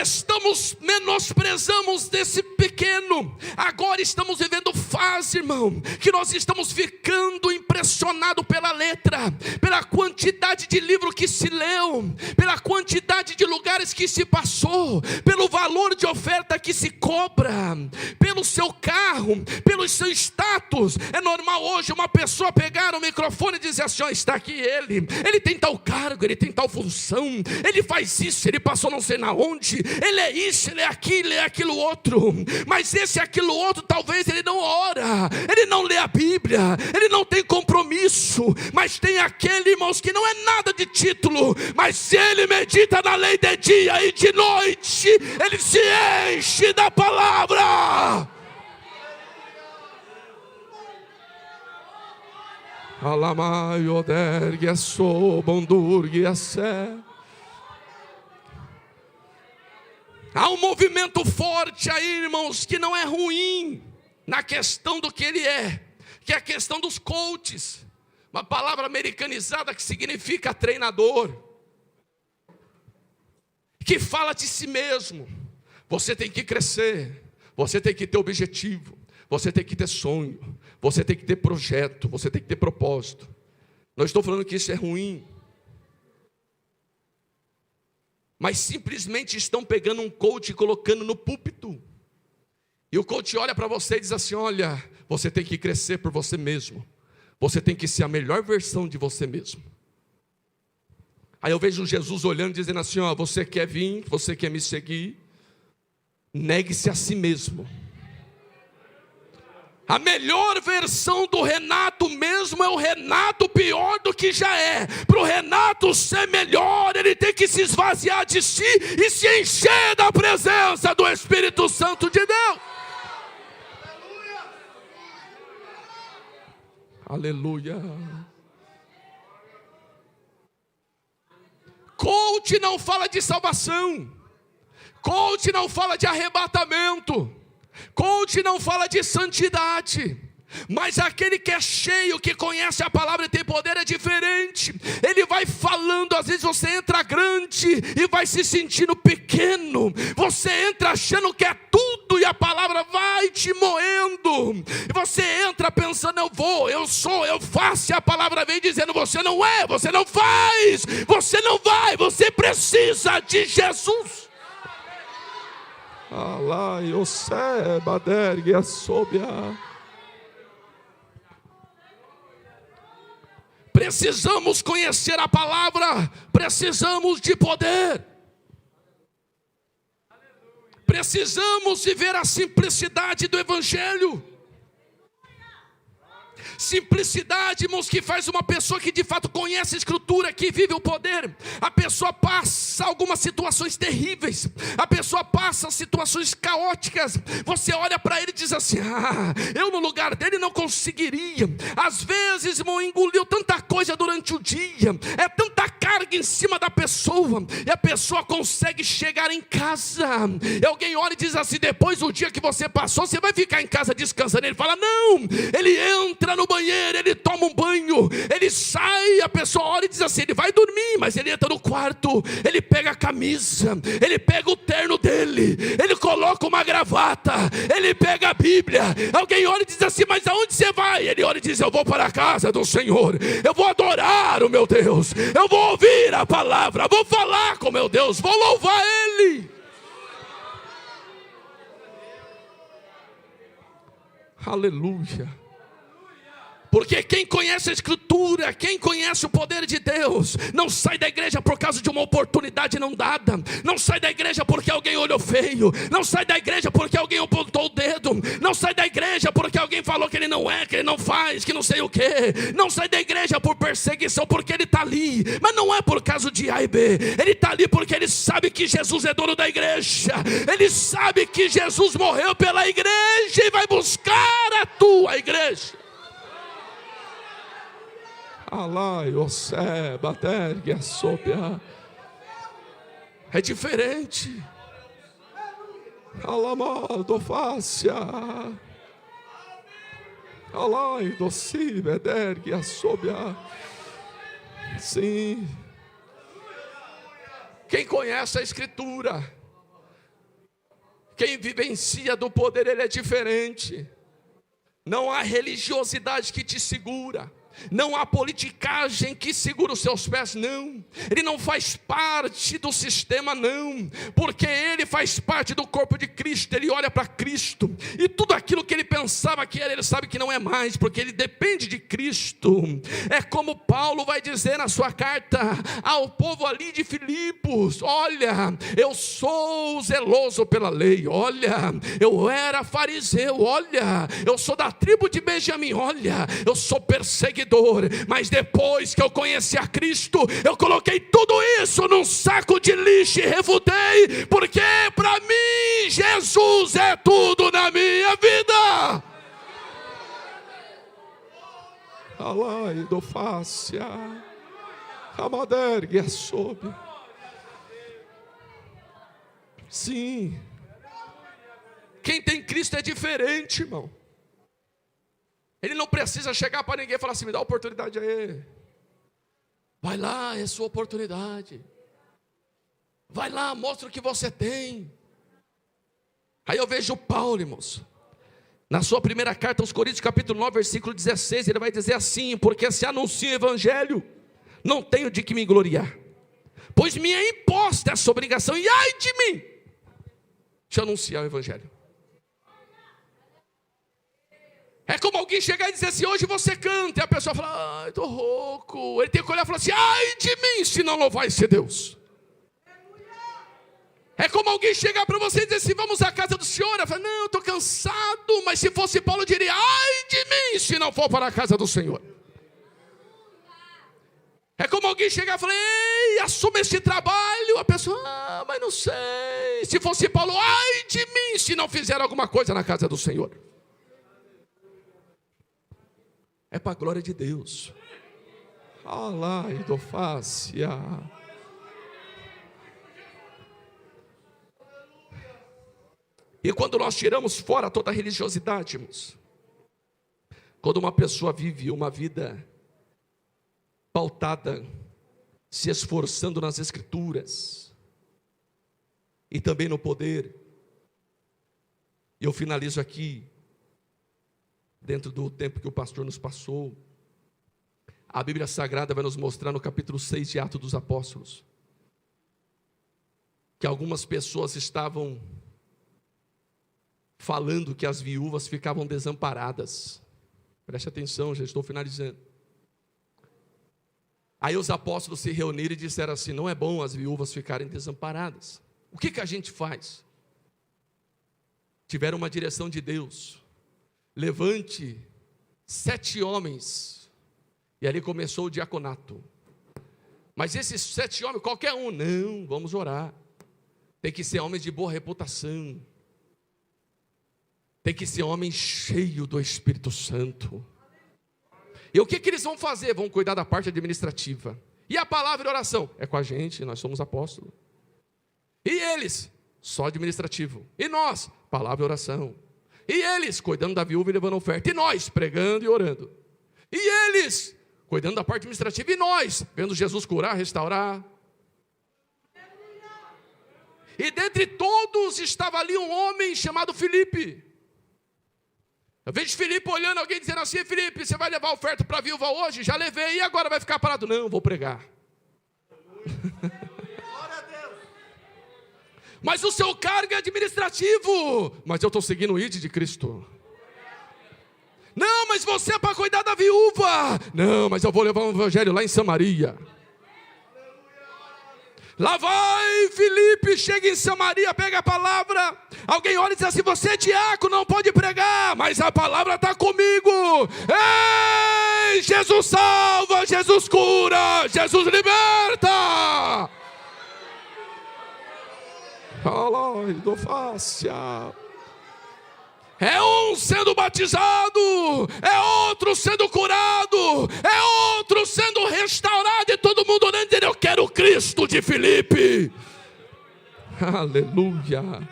menosprezamos desse pequeno. Agora estamos vivendo fase, irmão, que nós estamos ficando impressionados pela letra, pela quantidade de livro que se leu, pela quantidade de lugares que se passou, pelo valor de oferta que se cobra, pelo seu carro, pelo seu status. É normal hoje uma pessoa pegar o microfone e dizer assim: ó, está aqui ele tem tal cargo, ele tem tal função, ele faz isso, ele passou não sei na onde, ele é isso, ele é aquilo outro. Mas esse aquilo outro, talvez ele não ora, ele não lê a Bíblia, ele não tem compromisso. Mas tem aquele, irmãos, que não é nada de título, mas se ele medita na lei de dia e de noite, ele se enche da palavra. Alamai odergue a sobondurgue a sé. Há um movimento forte aí, irmãos, que não é ruim na questão do que ele é, que é a questão dos coaches, uma palavra americanizada que significa treinador, que fala de si mesmo. Você tem que crescer, você tem que ter objetivo, você tem que ter sonho, você tem que ter projeto, você tem que ter propósito. Não estou falando que isso é ruim, mas simplesmente estão pegando um coach e colocando no púlpito. E o coach olha para você e diz assim: olha, você tem que crescer por você mesmo. Você tem que ser a melhor versão de você mesmo. Aí eu vejo Jesus olhando e dizendo assim: ó, você quer vir, você quer me seguir, negue-se a si mesmo. A melhor versão do Renato mesmo é o Renato pior do que já é. Para o Renato ser melhor, ele tem que se esvaziar de si e se encher da presença do Espírito Santo de Deus. Aleluia. Coach não fala de salvação. Coach não fala de arrebatamento. Coach não fala de santidade. Mas aquele que é cheio, que conhece a palavra e tem poder é diferente. Ele vai falando, às vezes você entra grande e vai se sentindo pequeno. Você entra achando que é tudo e a palavra vai te moendo. E você entra pensando: eu vou, eu sou, eu faço. E a palavra vem dizendo: você não é, você não faz, você não vai, você precisa de Jesus. Alá, Yosé, Badergue, Assobia. Precisamos conhecer a palavra, precisamos de poder. Precisamos viver a simplicidade do Evangelho. Simplicidade, irmãos, que faz uma pessoa que de fato conhece a Escritura, que vive o poder. A pessoa passa algumas situações terríveis, a pessoa passa situações caóticas. Você olha para ele e diz assim: eu no lugar dele não conseguiria. Às vezes, irmão, engoliu tanta coisa durante o dia, é tanta carga em cima da pessoa, e a pessoa consegue chegar em casa. E alguém olha e diz assim: depois do dia que você passou, você vai ficar em casa descansando? Ele fala: não. Ele entra no banheiro, ele toma um banho, ele sai, a pessoa olha e diz assim: ele vai dormir, mas ele entra no quarto, ele pega a camisa, ele pega o terno dele, ele coloca uma gravata, ele pega a Bíblia. Alguém olha e diz assim: mas aonde você vai? Ele olha e diz: eu vou para a casa do Senhor, eu vou adorar o meu Deus, eu vou ouvir a palavra, vou falar com meu Deus, vou louvar Ele. Aleluia. Porque quem conhece a Escritura, quem conhece o poder de Deus, não sai da igreja por causa de uma oportunidade não dada, não sai da igreja porque alguém olhou feio, não sai da igreja porque alguém apontou o dedo, não sai da igreja porque alguém falou que ele não é, que ele não faz, que não sei o que, não sai da igreja por perseguição, porque ele está ali, mas não é por causa de A e B, ele está ali porque ele sabe que Jesus é dono da igreja, ele sabe que Jesus morreu pela igreja e vai buscar a tua igreja. Alá, Yosé, Badergue, Assobia. É diferente. Alamado, fácia. Alá, Doci, Badergue, Assobia. Sim. Quem conhece a Escritura, quem vivencia do poder, ele é diferente. Não há religiosidade que te segura. Não há politicagem que segura os seus pés, não. Ele não faz parte do sistema, não. Porque ele faz parte do corpo de Cristo. Ele olha para Cristo, e tudo aquilo que ele pensava que era, ele sabe que não é mais, porque ele depende de Cristo. É como Paulo vai dizer na sua carta ao povo ali de Filipos: olha, eu sou zeloso pela lei, olha, eu era fariseu, olha, eu sou da tribo de Benjamim, olha, eu sou perseguidor, mas depois que eu conheci a Cristo, eu coloquei tudo isso num saco de lixo e refutei, porque para mim Jesus é tudo na minha vida. Alaido-fácia. Amadergue a sob. Sim. Quem tem Cristo é diferente, irmão. Ele não precisa chegar para ninguém e falar assim: me dá oportunidade aí. Vai lá, é sua oportunidade. Vai lá, mostra o que você tem. Aí eu vejo Paulo, irmãos, na sua primeira carta aos Coríntios, capítulo 9, versículo 16, ele vai dizer assim: porque se anuncio o evangelho, não tenho de que me gloriar, pois me é imposta essa obrigação, e ai de mim, de anunciar o evangelho. É como alguém chegar e dizer assim: hoje você canta, e a pessoa fala: ai, estou rouco. Ele tem que olhar e falar assim: ai de mim, se não louvar esse Deus. É como alguém chegar para você e dizer assim: vamos à casa do Senhor. Eu falo: não, eu estou cansado. Mas se fosse Paulo, eu diria: ai de mim, se não for para a casa do Senhor. É como alguém chegar e falar: ei, assuma esse trabalho. A pessoa: ah, mas não sei. Se fosse Paulo: ai de mim, se não fizer alguma coisa na casa do Senhor. É para a glória de Deus. Alaido-fácia. E quando nós tiramos fora toda a religiosidade, irmãos, quando uma pessoa vive uma vida pautada, se esforçando nas Escrituras e também no poder, e eu finalizo aqui, dentro do tempo que o pastor nos passou, a Bíblia Sagrada vai nos mostrar no capítulo 6 de Atos dos Apóstolos, que algumas pessoas estavam falando que as viúvas ficavam desamparadas. Preste atenção, já estou finalizando. Aí os apóstolos se reuniram e disseram assim: não é bom as viúvas ficarem desamparadas. O que a gente faz? Tiveram uma direção de Deus: levante 7 homens. E ali começou o diaconato. Mas esses 7 homens, qualquer um, não, vamos orar. Tem que ser homens de boa reputação. Tem que ser homem cheio do Espírito Santo. E o que eles vão fazer? Vão cuidar da parte administrativa. E a palavra de oração? É com a gente, nós somos apóstolos. E eles? Só administrativo. E nós? Palavra e oração. E eles? Cuidando da viúva e levando oferta. E nós? Pregando e orando. E eles? Cuidando da parte administrativa. E nós? Vendo Jesus curar, restaurar. E dentre todos estava ali um homem chamado Filipe. Eu vejo Filipe olhando alguém dizendo assim: Filipe, você vai levar oferta para a viúva hoje? Já levei, e agora vai ficar parado? Não, vou pregar. Mas o seu cargo é administrativo. Mas eu estou seguindo o ID de Cristo. Não, mas você é para cuidar da viúva. Não, mas eu vou levar um evangelho lá em Samaria. Lá vai Filipe, chega em Samaria, pega a palavra. Alguém olha e diz assim: você é diácono, não pode pregar, mas a palavra está comigo. Ei, Jesus salva, Jesus cura, Jesus liberta. Alaido-fácia. É um sendo batizado, é outro sendo curado, é outro sendo restaurado, e todo mundo olhando e dizendo: eu quero o Cristo de Filipe. Aleluia.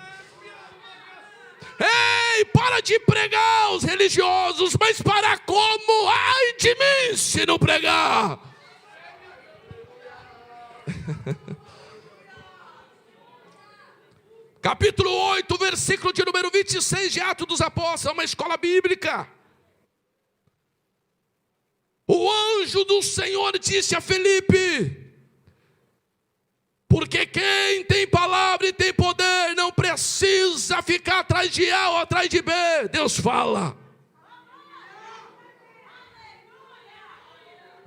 Ei, para de pregar os religiosos, mas para como? Ai de mim se não pregar. Capítulo 8, versículo de número 26 de Atos dos Apóstolos, é uma escola bíblica. O anjo do Senhor disse a Filipe: porque quem tem palavra e tem poder não precisa ficar atrás de A ou atrás de B. Deus fala.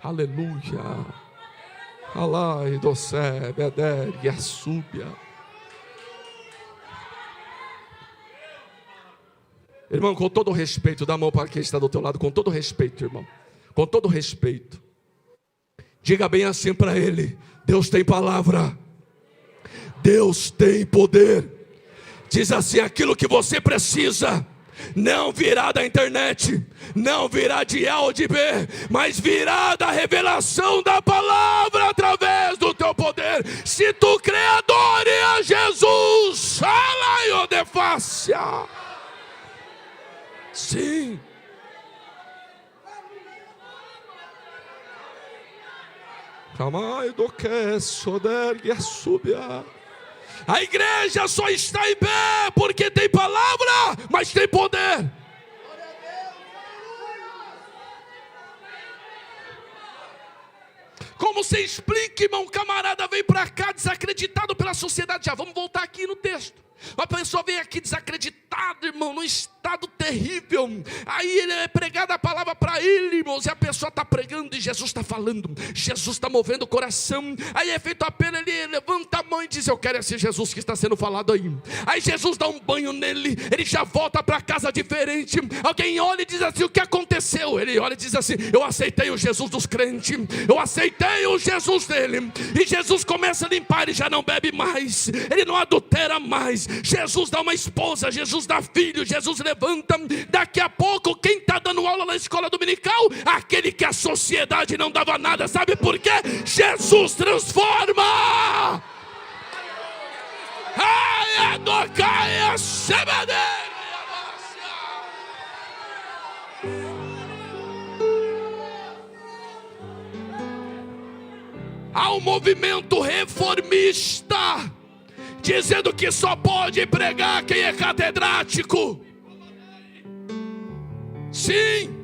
Aleluia. Alai do céu, Beder e a súbia. Irmão, com todo respeito, dá a mão para quem está do teu lado, com todo respeito, irmão. Com todo respeito. Diga bem assim para ele: Deus tem palavra. Deus tem poder. Diz assim: aquilo que você precisa não virá da internet, não virá de A ou de B, mas virá da revelação da palavra através do teu poder. Se tu crê, adore a Jesus. Alaio de fácia. Sim. A igreja só está em pé porque tem palavra, mas tem poder. Como você explica, irmão? Um camarada vem para cá desacreditado pela sociedade. Já vamos voltar aqui no texto. Uma pessoa vem aqui desacreditada, irmão, num estado terrível. Aí ele é pregada a palavra para ele, irmãos, e a pessoa está pregando e Jesus está falando, Jesus está movendo o coração. Aí é feito apelo, ele levanta a mão e diz: eu quero esse Jesus que está sendo falado aí. Aí Jesus dá um banho nele, ele já volta para casa diferente. Alguém olha e diz assim: o que aconteceu? Ele olha e diz assim: eu aceitei o Jesus dos crentes, eu aceitei o Jesus dele. E Jesus começa a limpar, ele já não bebe mais, ele não adultera mais. Jesus dá uma esposa, Jesus dá filho, Jesus levanta. Daqui a pouco, quem está dando aula na escola dominical? Aquele que a sociedade não dava nada. Sabe por quê? Jesus transforma. Há um movimento reformista dizendo que só pode pregar quem é catedrático. Sim.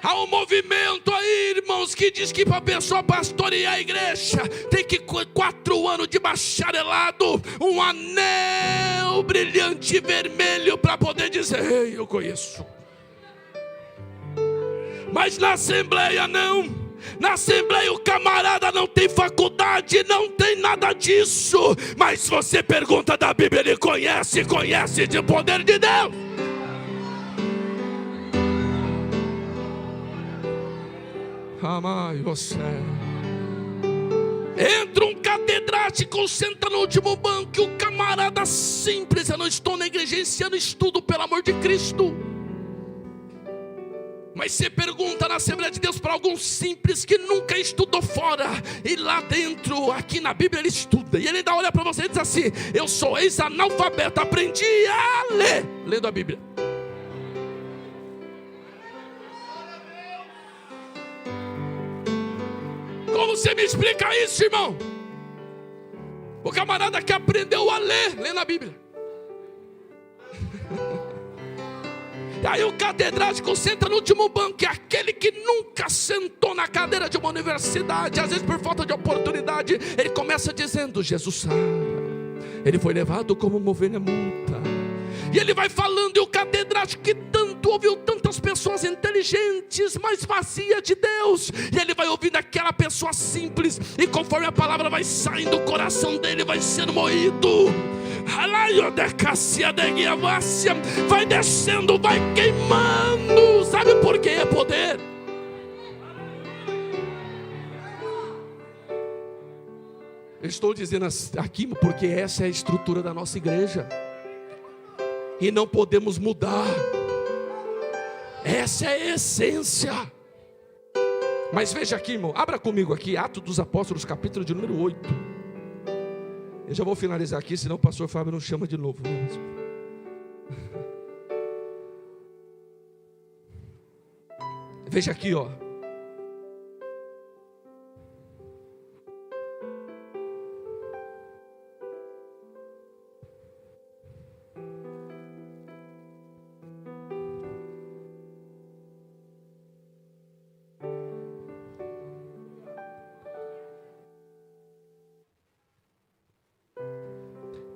Há um movimento aí, irmãos, que diz que para a pessoa pastorear a igreja tem que 4 anos de bacharelado, um anel brilhante vermelho para poder dizer: ei, eu conheço. Mas na assembleia não. Na assembleia o camarada não tem faculdade, não tem nada disso. Mas se você pergunta da Bíblia, ele conhece de poder de Deus. Amai você. Entra um catedrático, senta no último banco, e o camarada simples: eu não estou negligenciando estudo, pelo amor de Cristo. Mas você pergunta na Assembleia de Deus para algum simples que nunca estudou fora, e lá dentro, aqui na Bíblia, ele estuda, e ele ainda olha para você e diz assim: eu sou ex-analfabeto, aprendi a ler, lendo a Bíblia. Como você me explica isso, irmão? O camarada que aprendeu a ler, lendo a Bíblia. Aí o catedrático senta no último banco, e aquele que nunca sentou na cadeira de uma universidade, às vezes por falta de oportunidade, ele começa dizendo: Jesus sabe, ele foi levado como uma ovelha muda. E ele vai falando, e o catedrático que tanto ouviu tantas pessoas inteligentes, mas vazia de Deus, e ele vai ouvindo aquela pessoa simples, e conforme a palavra vai saindo, o coração dele vai sendo moído. Vai descendo, vai queimando. Sabe por que é poder? Eu estou dizendo aqui porque essa é a estrutura da nossa igreja, e não podemos mudar. Essa é a essência. Mas veja aqui, irmão, abra comigo aqui Atos dos Apóstolos, capítulo de número 8. Eu já vou finalizar aqui, senão o pastor Fábio não chama de novo. Veja aqui, ó.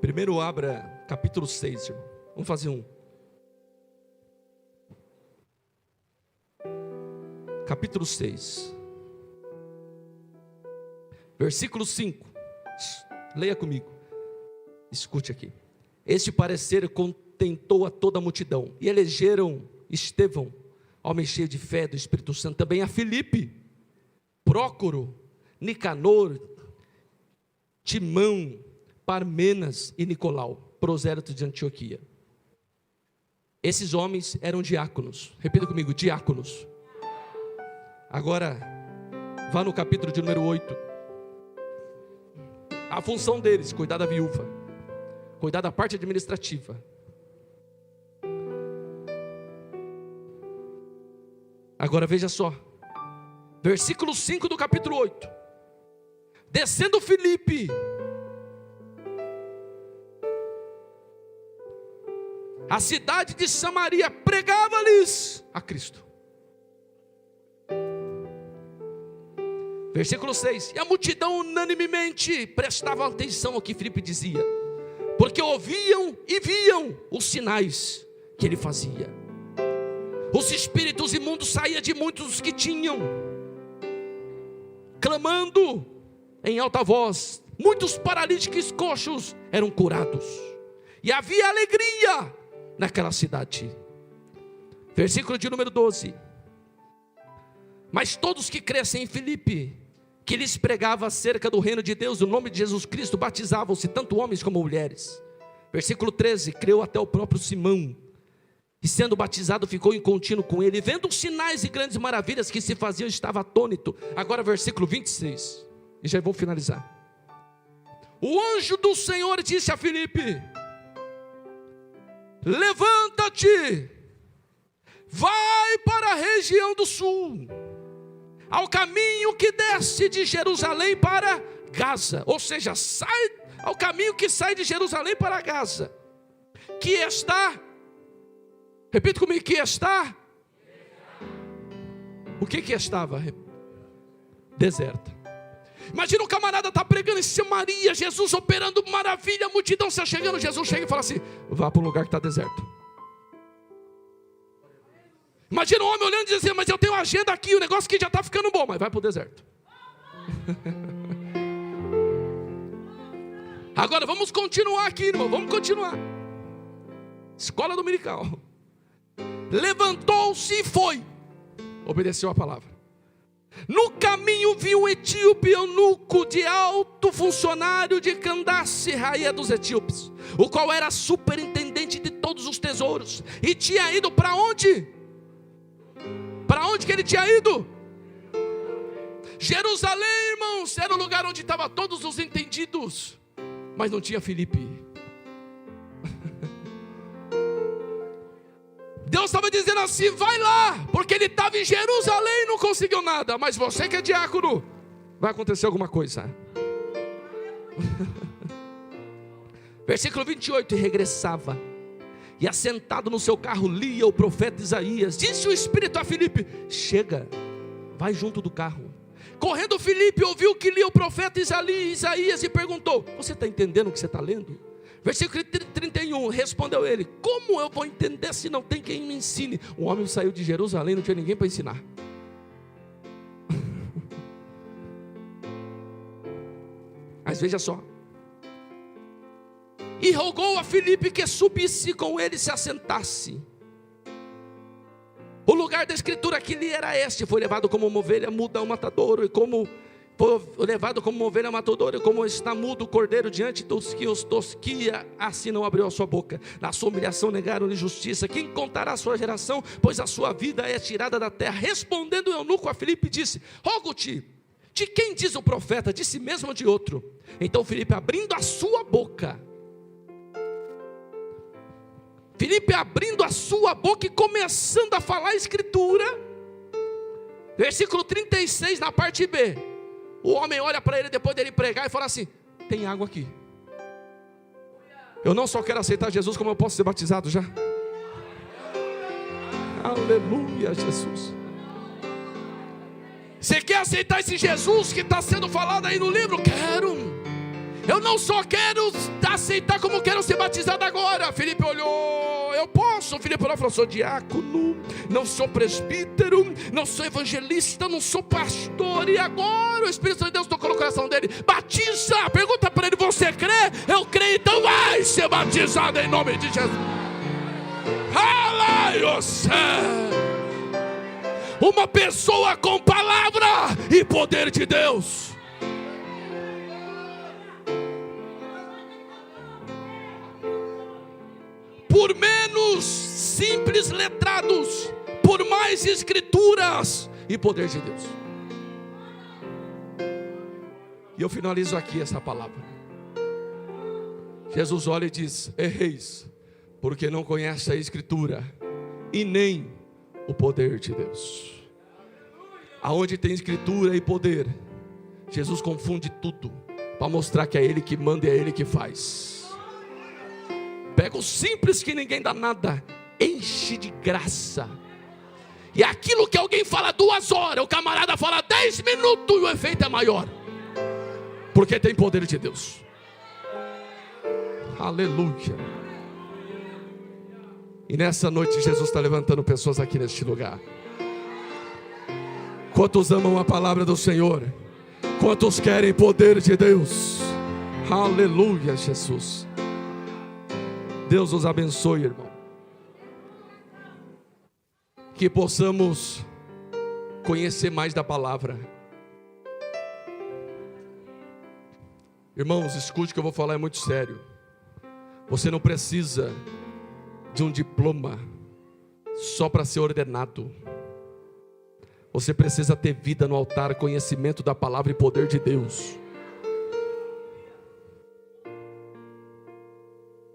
Primeiro abra capítulo 6, irmão. Vamos fazer um. Capítulo 6. Versículo 5. Leia comigo. Escute aqui. Este parecer contentou a toda a multidão, e elegeram Estevão, homem cheio de fé do Espírito Santo, também a Filipe, Prócoro, Nicanor, Timão, Parmenas e Nicolau, prosélito de Antioquia. Esses homens eram diáconos. Repita comigo, diáconos. Agora, vá no capítulo de número 8. A função deles, cuidar da viúva, cuidar da parte administrativa. Agora veja só, versículo 5 do capítulo 8. Descendo Filipe, a cidade de Samaria, pregava-lhes a Cristo. Versículo 6. E a multidão unanimemente prestava atenção ao que Filipe dizia, porque ouviam e viam os sinais que ele fazia. Os espíritos imundos saíam de muitos que tinham, clamando em alta voz. Muitos paralíticos e coxos eram curados, e havia alegria naquela cidade. Versículo de número 12. Mas todos que crescem em Filipe, que lhes pregava acerca do reino de Deus, o nome de Jesus Cristo, batizavam-se tanto homens como mulheres. Versículo 13. Creu até o próprio Simão, e sendo batizado ficou em contínuo com ele. Vendo os sinais e grandes maravilhas que se faziam, estava atônito. Agora versículo 26, e já vou finalizar. O anjo do Senhor disse a Filipe: levanta-te, vai para a região do sul, ao caminho que desce de Jerusalém para Gaza. Ou seja, sai ao caminho que sai de Jerusalém para Gaza, que está, repita comigo, que está, o que estava? Deserta. Imagina um camarada está pregando em Samaria, Jesus operando maravilha, a multidão está chegando, Jesus chega e fala assim: vá para um lugar que está deserto. Imagina um homem olhando e dizendo: mas eu tenho uma agenda aqui, o negócio aqui já está ficando bom, mas vai para o deserto. Agora vamos continuar aqui, irmão, vamos continuar. Escola dominical. Levantou-se e foi, obedeceu a palavra. No caminho viu um etíope, eunuco de alto funcionário de Candace, rainha dos etíopes, o qual era superintendente de todos os tesouros, e tinha ido para onde? Para onde que ele tinha ido? Jerusalém, irmãos, era o lugar onde estavam todos os entendidos, mas não tinha Filipe. Deus estava dizendo assim: vai lá, porque ele estava em Jerusalém e não conseguiu nada. Mas você que é diácono, vai acontecer alguma coisa. Versículo 28. E regressava, e assentado no seu carro lia o profeta Isaías. Disse o Espírito a Filipe: chega, vai junto do carro. Correndo Filipe ouviu que lia o profeta Isaías e perguntou: você está entendendo o que você está lendo? Versículo 31, respondeu ele: como eu vou entender se não tem quem me ensine? O homem saiu de Jerusalém, não tinha ninguém para ensinar. Mas veja só. E rogou a Filipe que subisse com ele e se assentasse. O lugar da escritura que lhe era este: foi levado como uma ovelha muda ao matadouro, e como foi levado como uma ovelha matadora, como está mudo o cordeiro diante dos que os tosquia, assim não abriu a sua boca. Na sua humilhação negaram-lhe justiça. Quem contará a sua geração? Pois a sua vida é tirada da terra. Respondendo o eunuco a Filipe, disse: rogo-te, de quem diz o profeta? De si mesmo ou de outro? Então Filipe, abrindo a sua boca, e começando a falar a escritura, versículo 36, na parte B, o homem olha para ele depois dele pregar e fala assim: tem água aqui. Eu não só quero aceitar Jesus, como eu posso ser batizado já. Aleluia, Jesus. Você quer aceitar esse Jesus que está sendo falado aí no livro? Quero. Eu não só quero aceitar, como quero ser batizado agora. Filipe olhou: eu posso. Filipe olhou e falou: sou diácono, não sou presbítero, não sou evangelista, não sou pastor. E agora o Espírito Santo de Deus tocou no coração dele: batiza. Pergunta para ele: você crê? Eu creio, então vai ser batizado em nome de Jesus. Uma pessoa com palavra e poder de Deus. Por menos as Escrituras e poder de Deus. E eu finalizo aqui essa palavra. Jesus olha e diz: erreis, porque não conhece a Escritura e nem o poder de Deus. Aonde tem Escritura e poder, Jesus confunde tudo, para mostrar que é Ele que manda e é Ele que faz. Pega o simples que ninguém dá nada, enche de graça. E aquilo que alguém fala 2 horas, o camarada fala 10 minutos e o efeito é maior, porque tem poder de Deus. Aleluia. E nessa noite Jesus está levantando pessoas aqui neste lugar. Quantos amam a palavra do Senhor? Quantos querem poder de Deus? Aleluia, Jesus. Deus os abençoe, irmão. Que possamos conhecer mais da palavra. Irmãos, escute o que eu vou falar, é muito sério. Você não precisa de um diploma só para ser ordenado. Você precisa ter vida no altar, conhecimento da palavra e poder de Deus.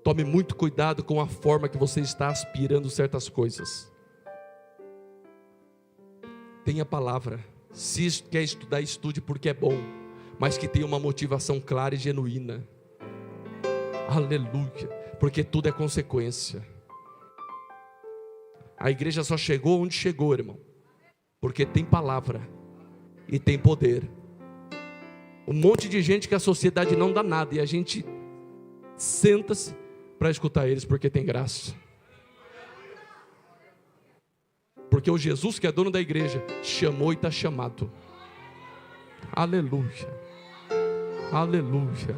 Tome muito cuidado com a forma que você está aspirando certas coisas. Tenha palavra. Se quer estudar, estude porque é bom, mas que tenha uma motivação clara e genuína. Aleluia. Porque tudo é consequência. A igreja só chegou onde chegou, irmão, porque tem palavra e tem poder. Um monte de gente que a sociedade não dá nada, e a gente senta-se para escutar eles porque tem graça. Porque o Jesus que é dono da igreja chamou e está chamado. Aleluia. Aleluia.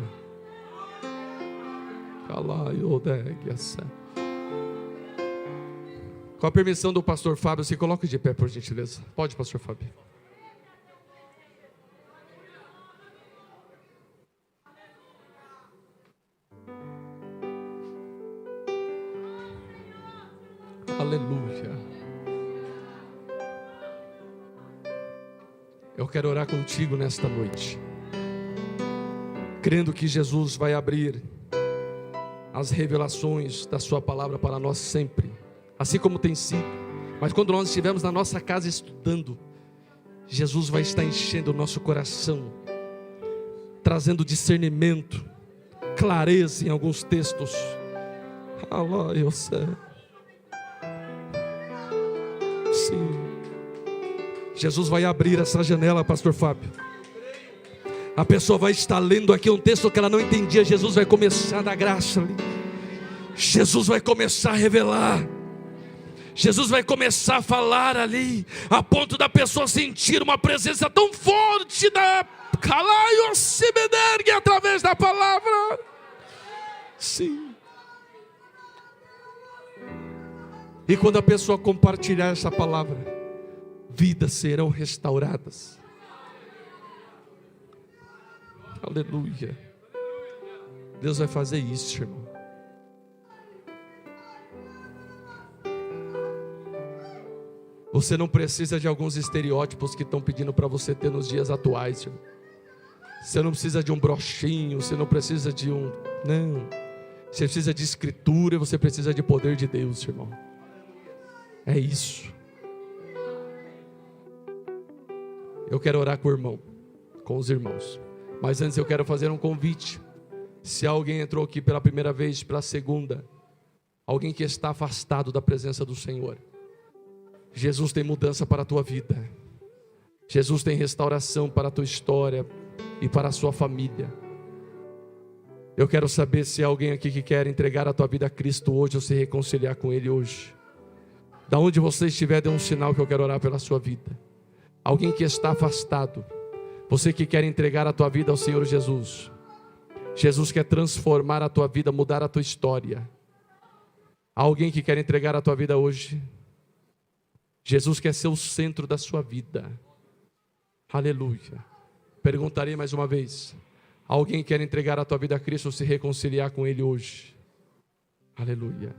Com a permissão do pastor Fábio, se coloque de pé, por gentileza. Pode, pastor Fábio. Aleluia. Eu quero orar contigo nesta noite, crendo que Jesus vai abrir as revelações da sua palavra para nós sempre, assim como tem sido. Mas quando nós estivermos na nossa casa estudando, Jesus vai estar enchendo o nosso coração, trazendo discernimento, clareza em alguns textos. Allah, eu sei. Sim. Jesus vai abrir essa janela, pastor Fábio. A pessoa vai estar lendo aqui um texto que ela não entendia. Jesus vai começar a dar graça ali. Jesus vai começar a revelar. Jesus vai começar a falar ali, a ponto da pessoa sentir uma presença tão forte da Kalaio Sibedergue através da palavra. Sim. E quando a pessoa compartilhar essa palavra, vidas serão restauradas. Aleluia. Deus vai fazer isso, irmão. Você não precisa de alguns estereótipos que estão pedindo para você ter nos dias atuais, irmão. Você não precisa de um brochinho, você não precisa de um... Não. Você precisa de escritura, você precisa de poder de Deus, irmão. É isso. Eu quero orar com o irmão, com os irmãos. Mas antes eu quero fazer um convite. Se alguém entrou aqui pela primeira vez, pela segunda, alguém que está afastado da presença do Senhor, Jesus tem mudança para a tua vida. Jesus tem restauração para a tua história e para a sua família. Eu quero saber se há alguém aqui que quer entregar a tua vida a Cristo hoje, ou se reconciliar com Ele hoje. Da onde você estiver, dê um sinal que eu quero orar pela sua vida. Alguém que está afastado, você que quer entregar a tua vida ao Senhor Jesus. Jesus quer transformar a tua vida, mudar a tua história. Há alguém que quer entregar a tua vida hoje? Jesus quer ser o centro da sua vida. Aleluia. Perguntarei mais uma vez: alguém quer entregar a tua vida a Cristo ou se reconciliar com Ele hoje? Aleluia.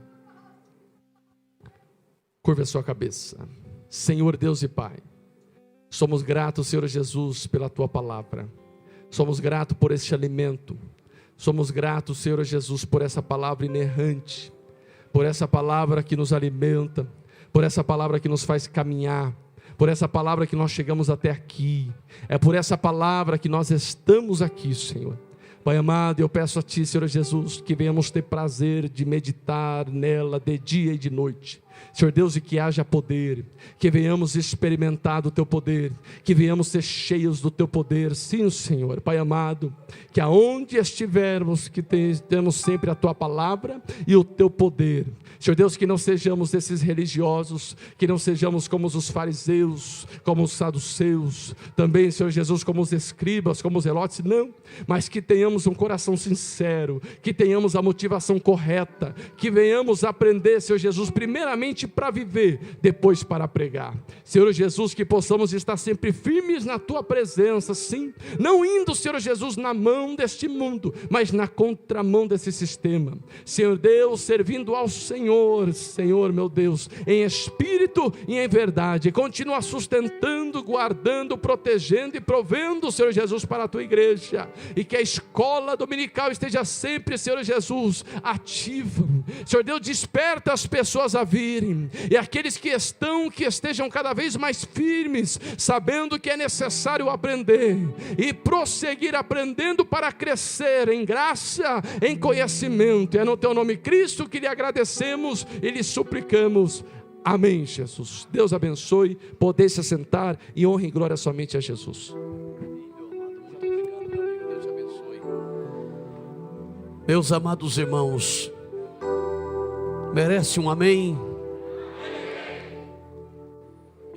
Curva a sua cabeça. Senhor Deus e Pai, somos gratos, Senhor Jesus, pela Tua palavra. Somos gratos por este alimento. Somos gratos, Senhor Jesus, por essa palavra inerrante, por essa palavra que nos alimenta, por essa palavra que nos faz caminhar, por essa palavra que nós chegamos até aqui. É por essa palavra que nós estamos aqui, Senhor. Pai amado, eu peço a Ti, Senhor Jesus, que venhamos ter prazer de meditar nela de dia e de noite. Senhor Deus, e que haja poder, que venhamos experimentar do Teu poder, que venhamos ser cheios do Teu poder, sim, Senhor. Pai amado, que aonde estivermos, que tenhamos sempre a Tua palavra e o Teu poder. Senhor Deus, que não sejamos esses religiosos, que não sejamos como os fariseus, como os saduceus, também, Senhor Jesus, como os escribas, como os zelotes, não, mas que tenhamos um coração sincero, que tenhamos a motivação correta, que venhamos aprender, Senhor Jesus, primeiramente para viver, depois para pregar. Senhor Jesus, que possamos estar sempre firmes na Tua presença, sim, não indo, Senhor Jesus, na mão deste mundo, mas na contramão desse sistema. Senhor Deus, servindo ao Senhor, Senhor meu Deus, em espírito e em verdade, continua sustentando, guardando, protegendo e provendo, Senhor Jesus, para a Tua igreja, e que a escola dominical esteja sempre, Senhor Jesus, ativa. Senhor Deus, desperta as pessoas a virem, e aqueles que estejam cada vez mais firmes, sabendo que é necessário aprender, e prosseguir aprendendo para crescer em graça, em conhecimento. É no Teu nome, Cristo, que lhe agradecemos e lhe suplicamos. Amém, Jesus. Deus abençoe. Poder se assentar, e honra e glória somente a Jesus. Deus abençoe. Meus amados irmãos, merece um amém?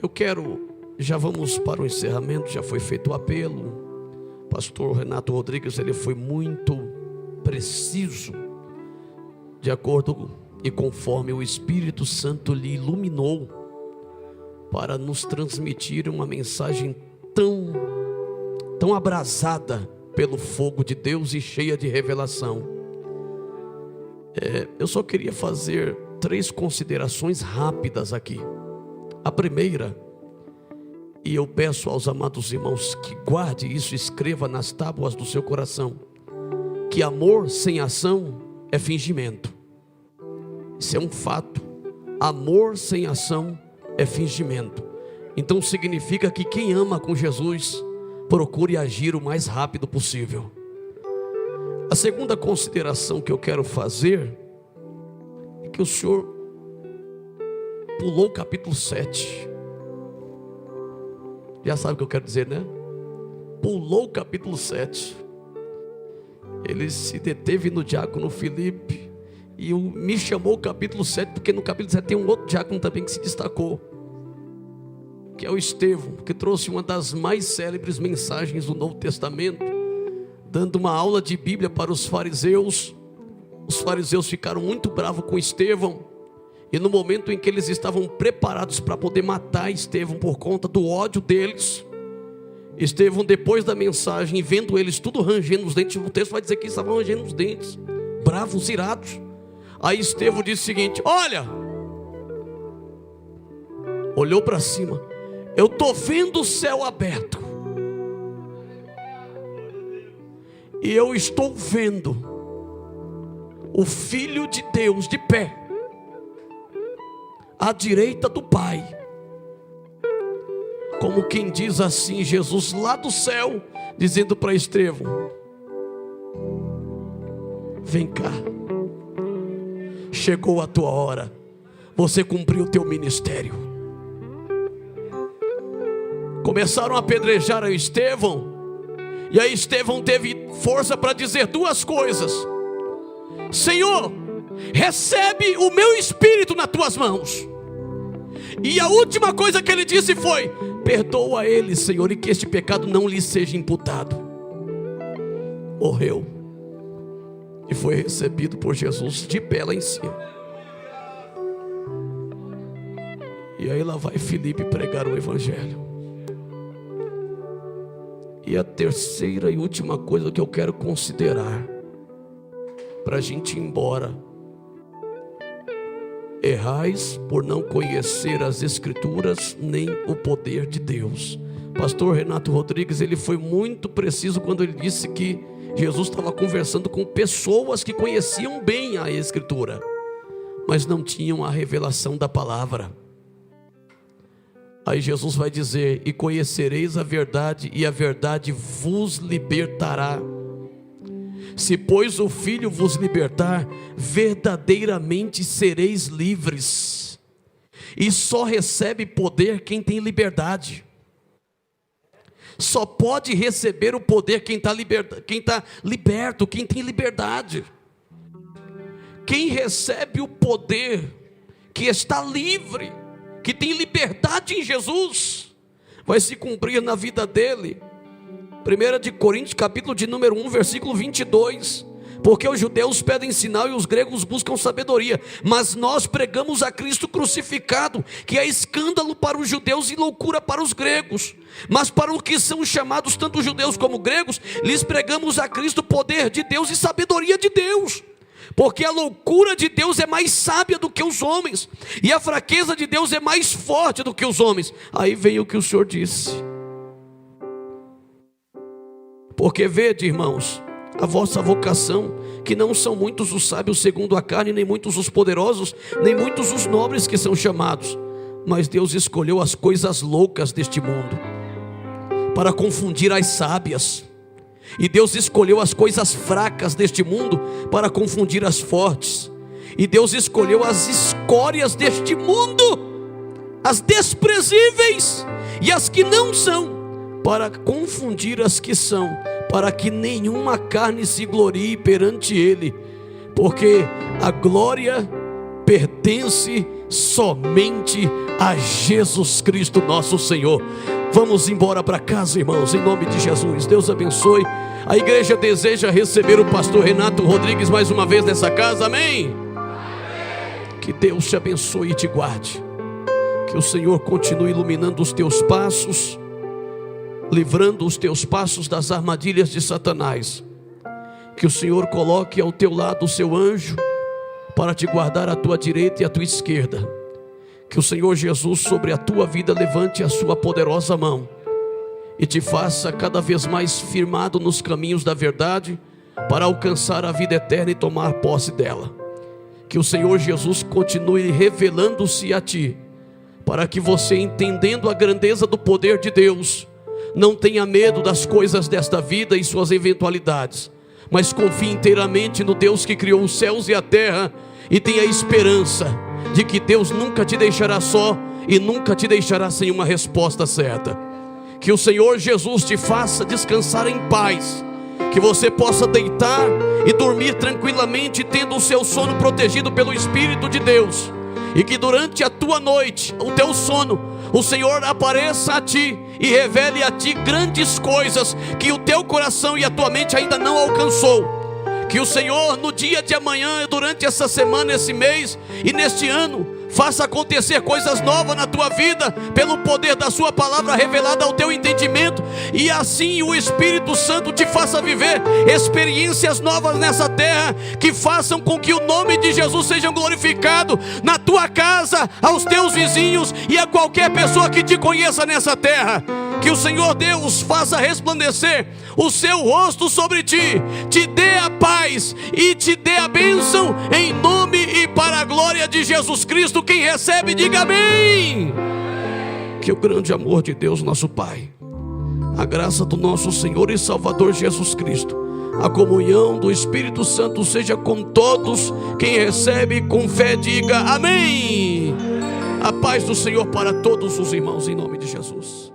Eu quero, já vamos para o encerramento, já foi feito o apelo. Pastor Renato Rodrigues, ele foi muito preciso, de acordo e conforme o Espírito Santo lhe iluminou, para nos transmitir uma mensagem tão abrasada pelo fogo de Deus e cheia de revelação. Eu só queria fazer 3 considerações rápidas aqui. A primeira, e eu peço aos amados irmãos que guarde isso, escreva nas tábuas do seu coração, que amor sem ação é fingimento. Isso é um fato. Amor sem ação é fingimento. Então significa que quem ama com Jesus, procure agir o mais rápido possível. A segunda consideração que eu quero fazer é que o Senhor pulou o capítulo 7. Já sabe o que eu quero dizer, né? Pulou o capítulo 7. Ele se deteve no diácono Filipe e me chamou o capítulo 7, porque no capítulo 7 tem um outro diácono também que se destacou, que é o Estevão, que trouxe uma das mais célebres mensagens do Novo Testamento, dando uma aula de Bíblia para os fariseus. Os fariseus ficaram muito bravos com Estevão, e no momento em que eles estavam preparados para poder matar Estevão por conta do ódio deles, Estevão, depois da mensagem, vendo eles tudo rangendo os dentes, o texto vai dizer que estavam rangendo os dentes, bravos, irados. Aí Estevão disse o seguinte: olha, olhou para cima, eu estou vendo o céu aberto, e eu estou vendo o Filho de Deus de pé, à direita do Pai. Como quem diz assim, Jesus lá do céu, dizendo para Estevão: vem cá, chegou a tua hora, você cumpriu o teu ministério. Começaram a apedrejar a Estevão, e aí Estevão teve força para dizer 2 coisas: Senhor, recebe o meu espírito nas tuas mãos. E a última coisa que ele disse foi: perdoa ele, Senhor, e que este pecado não lhe seja imputado. Morreu e foi recebido por Jesus de pé lá em cima. E aí lá vai Filipe pregar o evangelho. E a terceira e última coisa que eu quero considerar, para a gente ir embora, errais por não conhecer as Escrituras nem o poder de Deus. Pastor Renato Rodrigues, ele foi muito preciso quando ele disse que Jesus estava conversando com pessoas que conheciam bem a Escritura, mas não tinham a revelação da palavra. Aí Jesus vai dizer: e conhecereis a verdade, e a verdade vos libertará. Se pois o Filho vos libertar, verdadeiramente sereis livres. E só recebe poder quem tem liberdade. Só pode receber o poder quem está liberto, quem tem liberdade. Quem recebe o poder, que está livre, que tem liberdade em Jesus, vai se cumprir na vida dele. 1 Coríntios capítulo de número 1, versículo 22. Porque os judeus pedem sinal e os gregos buscam sabedoria, mas nós pregamos a Cristo crucificado, que é escândalo para os judeus e loucura para os gregos. Mas para os que são chamados, tanto judeus como gregos, lhes pregamos a Cristo poder de Deus e sabedoria de Deus. Porque a loucura de Deus é mais sábia do que os homens, e a fraqueza de Deus é mais forte do que os homens. Aí vem o que o Senhor disse. Porque vede, irmãos, a vossa vocação, que não são muitos os sábios segundo a carne, nem muitos os poderosos, nem muitos os nobres que são chamados, mas Deus escolheu as coisas loucas deste mundo para confundir as sábias, e Deus escolheu as coisas fracas deste mundo para confundir as fortes, e Deus escolheu as escórias deste mundo, as desprezíveis e as que não são, para confundir as que são, para que nenhuma carne se glorie perante Ele, porque a glória pertence somente a Jesus Cristo nosso Senhor. Vamos embora para casa, irmãos, em nome de Jesus. Deus abençoe. A igreja deseja receber o pastor Renato Rodrigues mais uma vez nessa casa, amém? Que Deus te abençoe e te guarde, que o Senhor continue iluminando os teus passos, livrando os teus passos das armadilhas de Satanás. Que o Senhor coloque ao teu lado o seu anjo para te guardar à tua direita e à tua esquerda. Que o Senhor Jesus sobre a tua vida levante a sua poderosa mão e te faça cada vez mais firmado nos caminhos da verdade, para alcançar a vida eterna e tomar posse dela. Que o Senhor Jesus continue revelando-se a ti, para que você, entendendo a grandeza do poder de Deus, não tenha medo das coisas desta vida e suas eventualidades, mas confie inteiramente no Deus que criou os céus e a terra, e tenha esperança de que Deus nunca te deixará só e nunca te deixará sem uma resposta certa. Que o Senhor Jesus te faça descansar em paz, que você possa deitar e dormir tranquilamente, tendo o seu sono protegido pelo Espírito de Deus, e que durante a tua noite, o teu sono, o Senhor apareça a ti e revele a ti grandes coisas que o teu coração e a tua mente ainda não alcançou. Que o Senhor no dia de amanhã, durante essa semana, esse mês e neste ano, faça acontecer coisas novas na tua vida, pelo poder da sua palavra revelada ao teu entendimento, e assim o Espírito Santo te faça viver experiências novas nessa terra, que façam com que o nome de Jesus seja glorificado na tua casa, aos teus vizinhos e a qualquer pessoa que te conheça nessa terra. Que o Senhor Deus faça resplandecer o seu rosto sobre ti, te dê a paz e te dê a bênção, em nome e para a glória de Jesus Cristo. Quem recebe, diga amém. Que o grande amor de Deus nosso Pai, a graça do nosso Senhor e Salvador Jesus Cristo, a comunhão do Espírito Santo seja com todos. Quem recebe com fé, diga amém. A paz do Senhor para todos os irmãos, em nome de Jesus.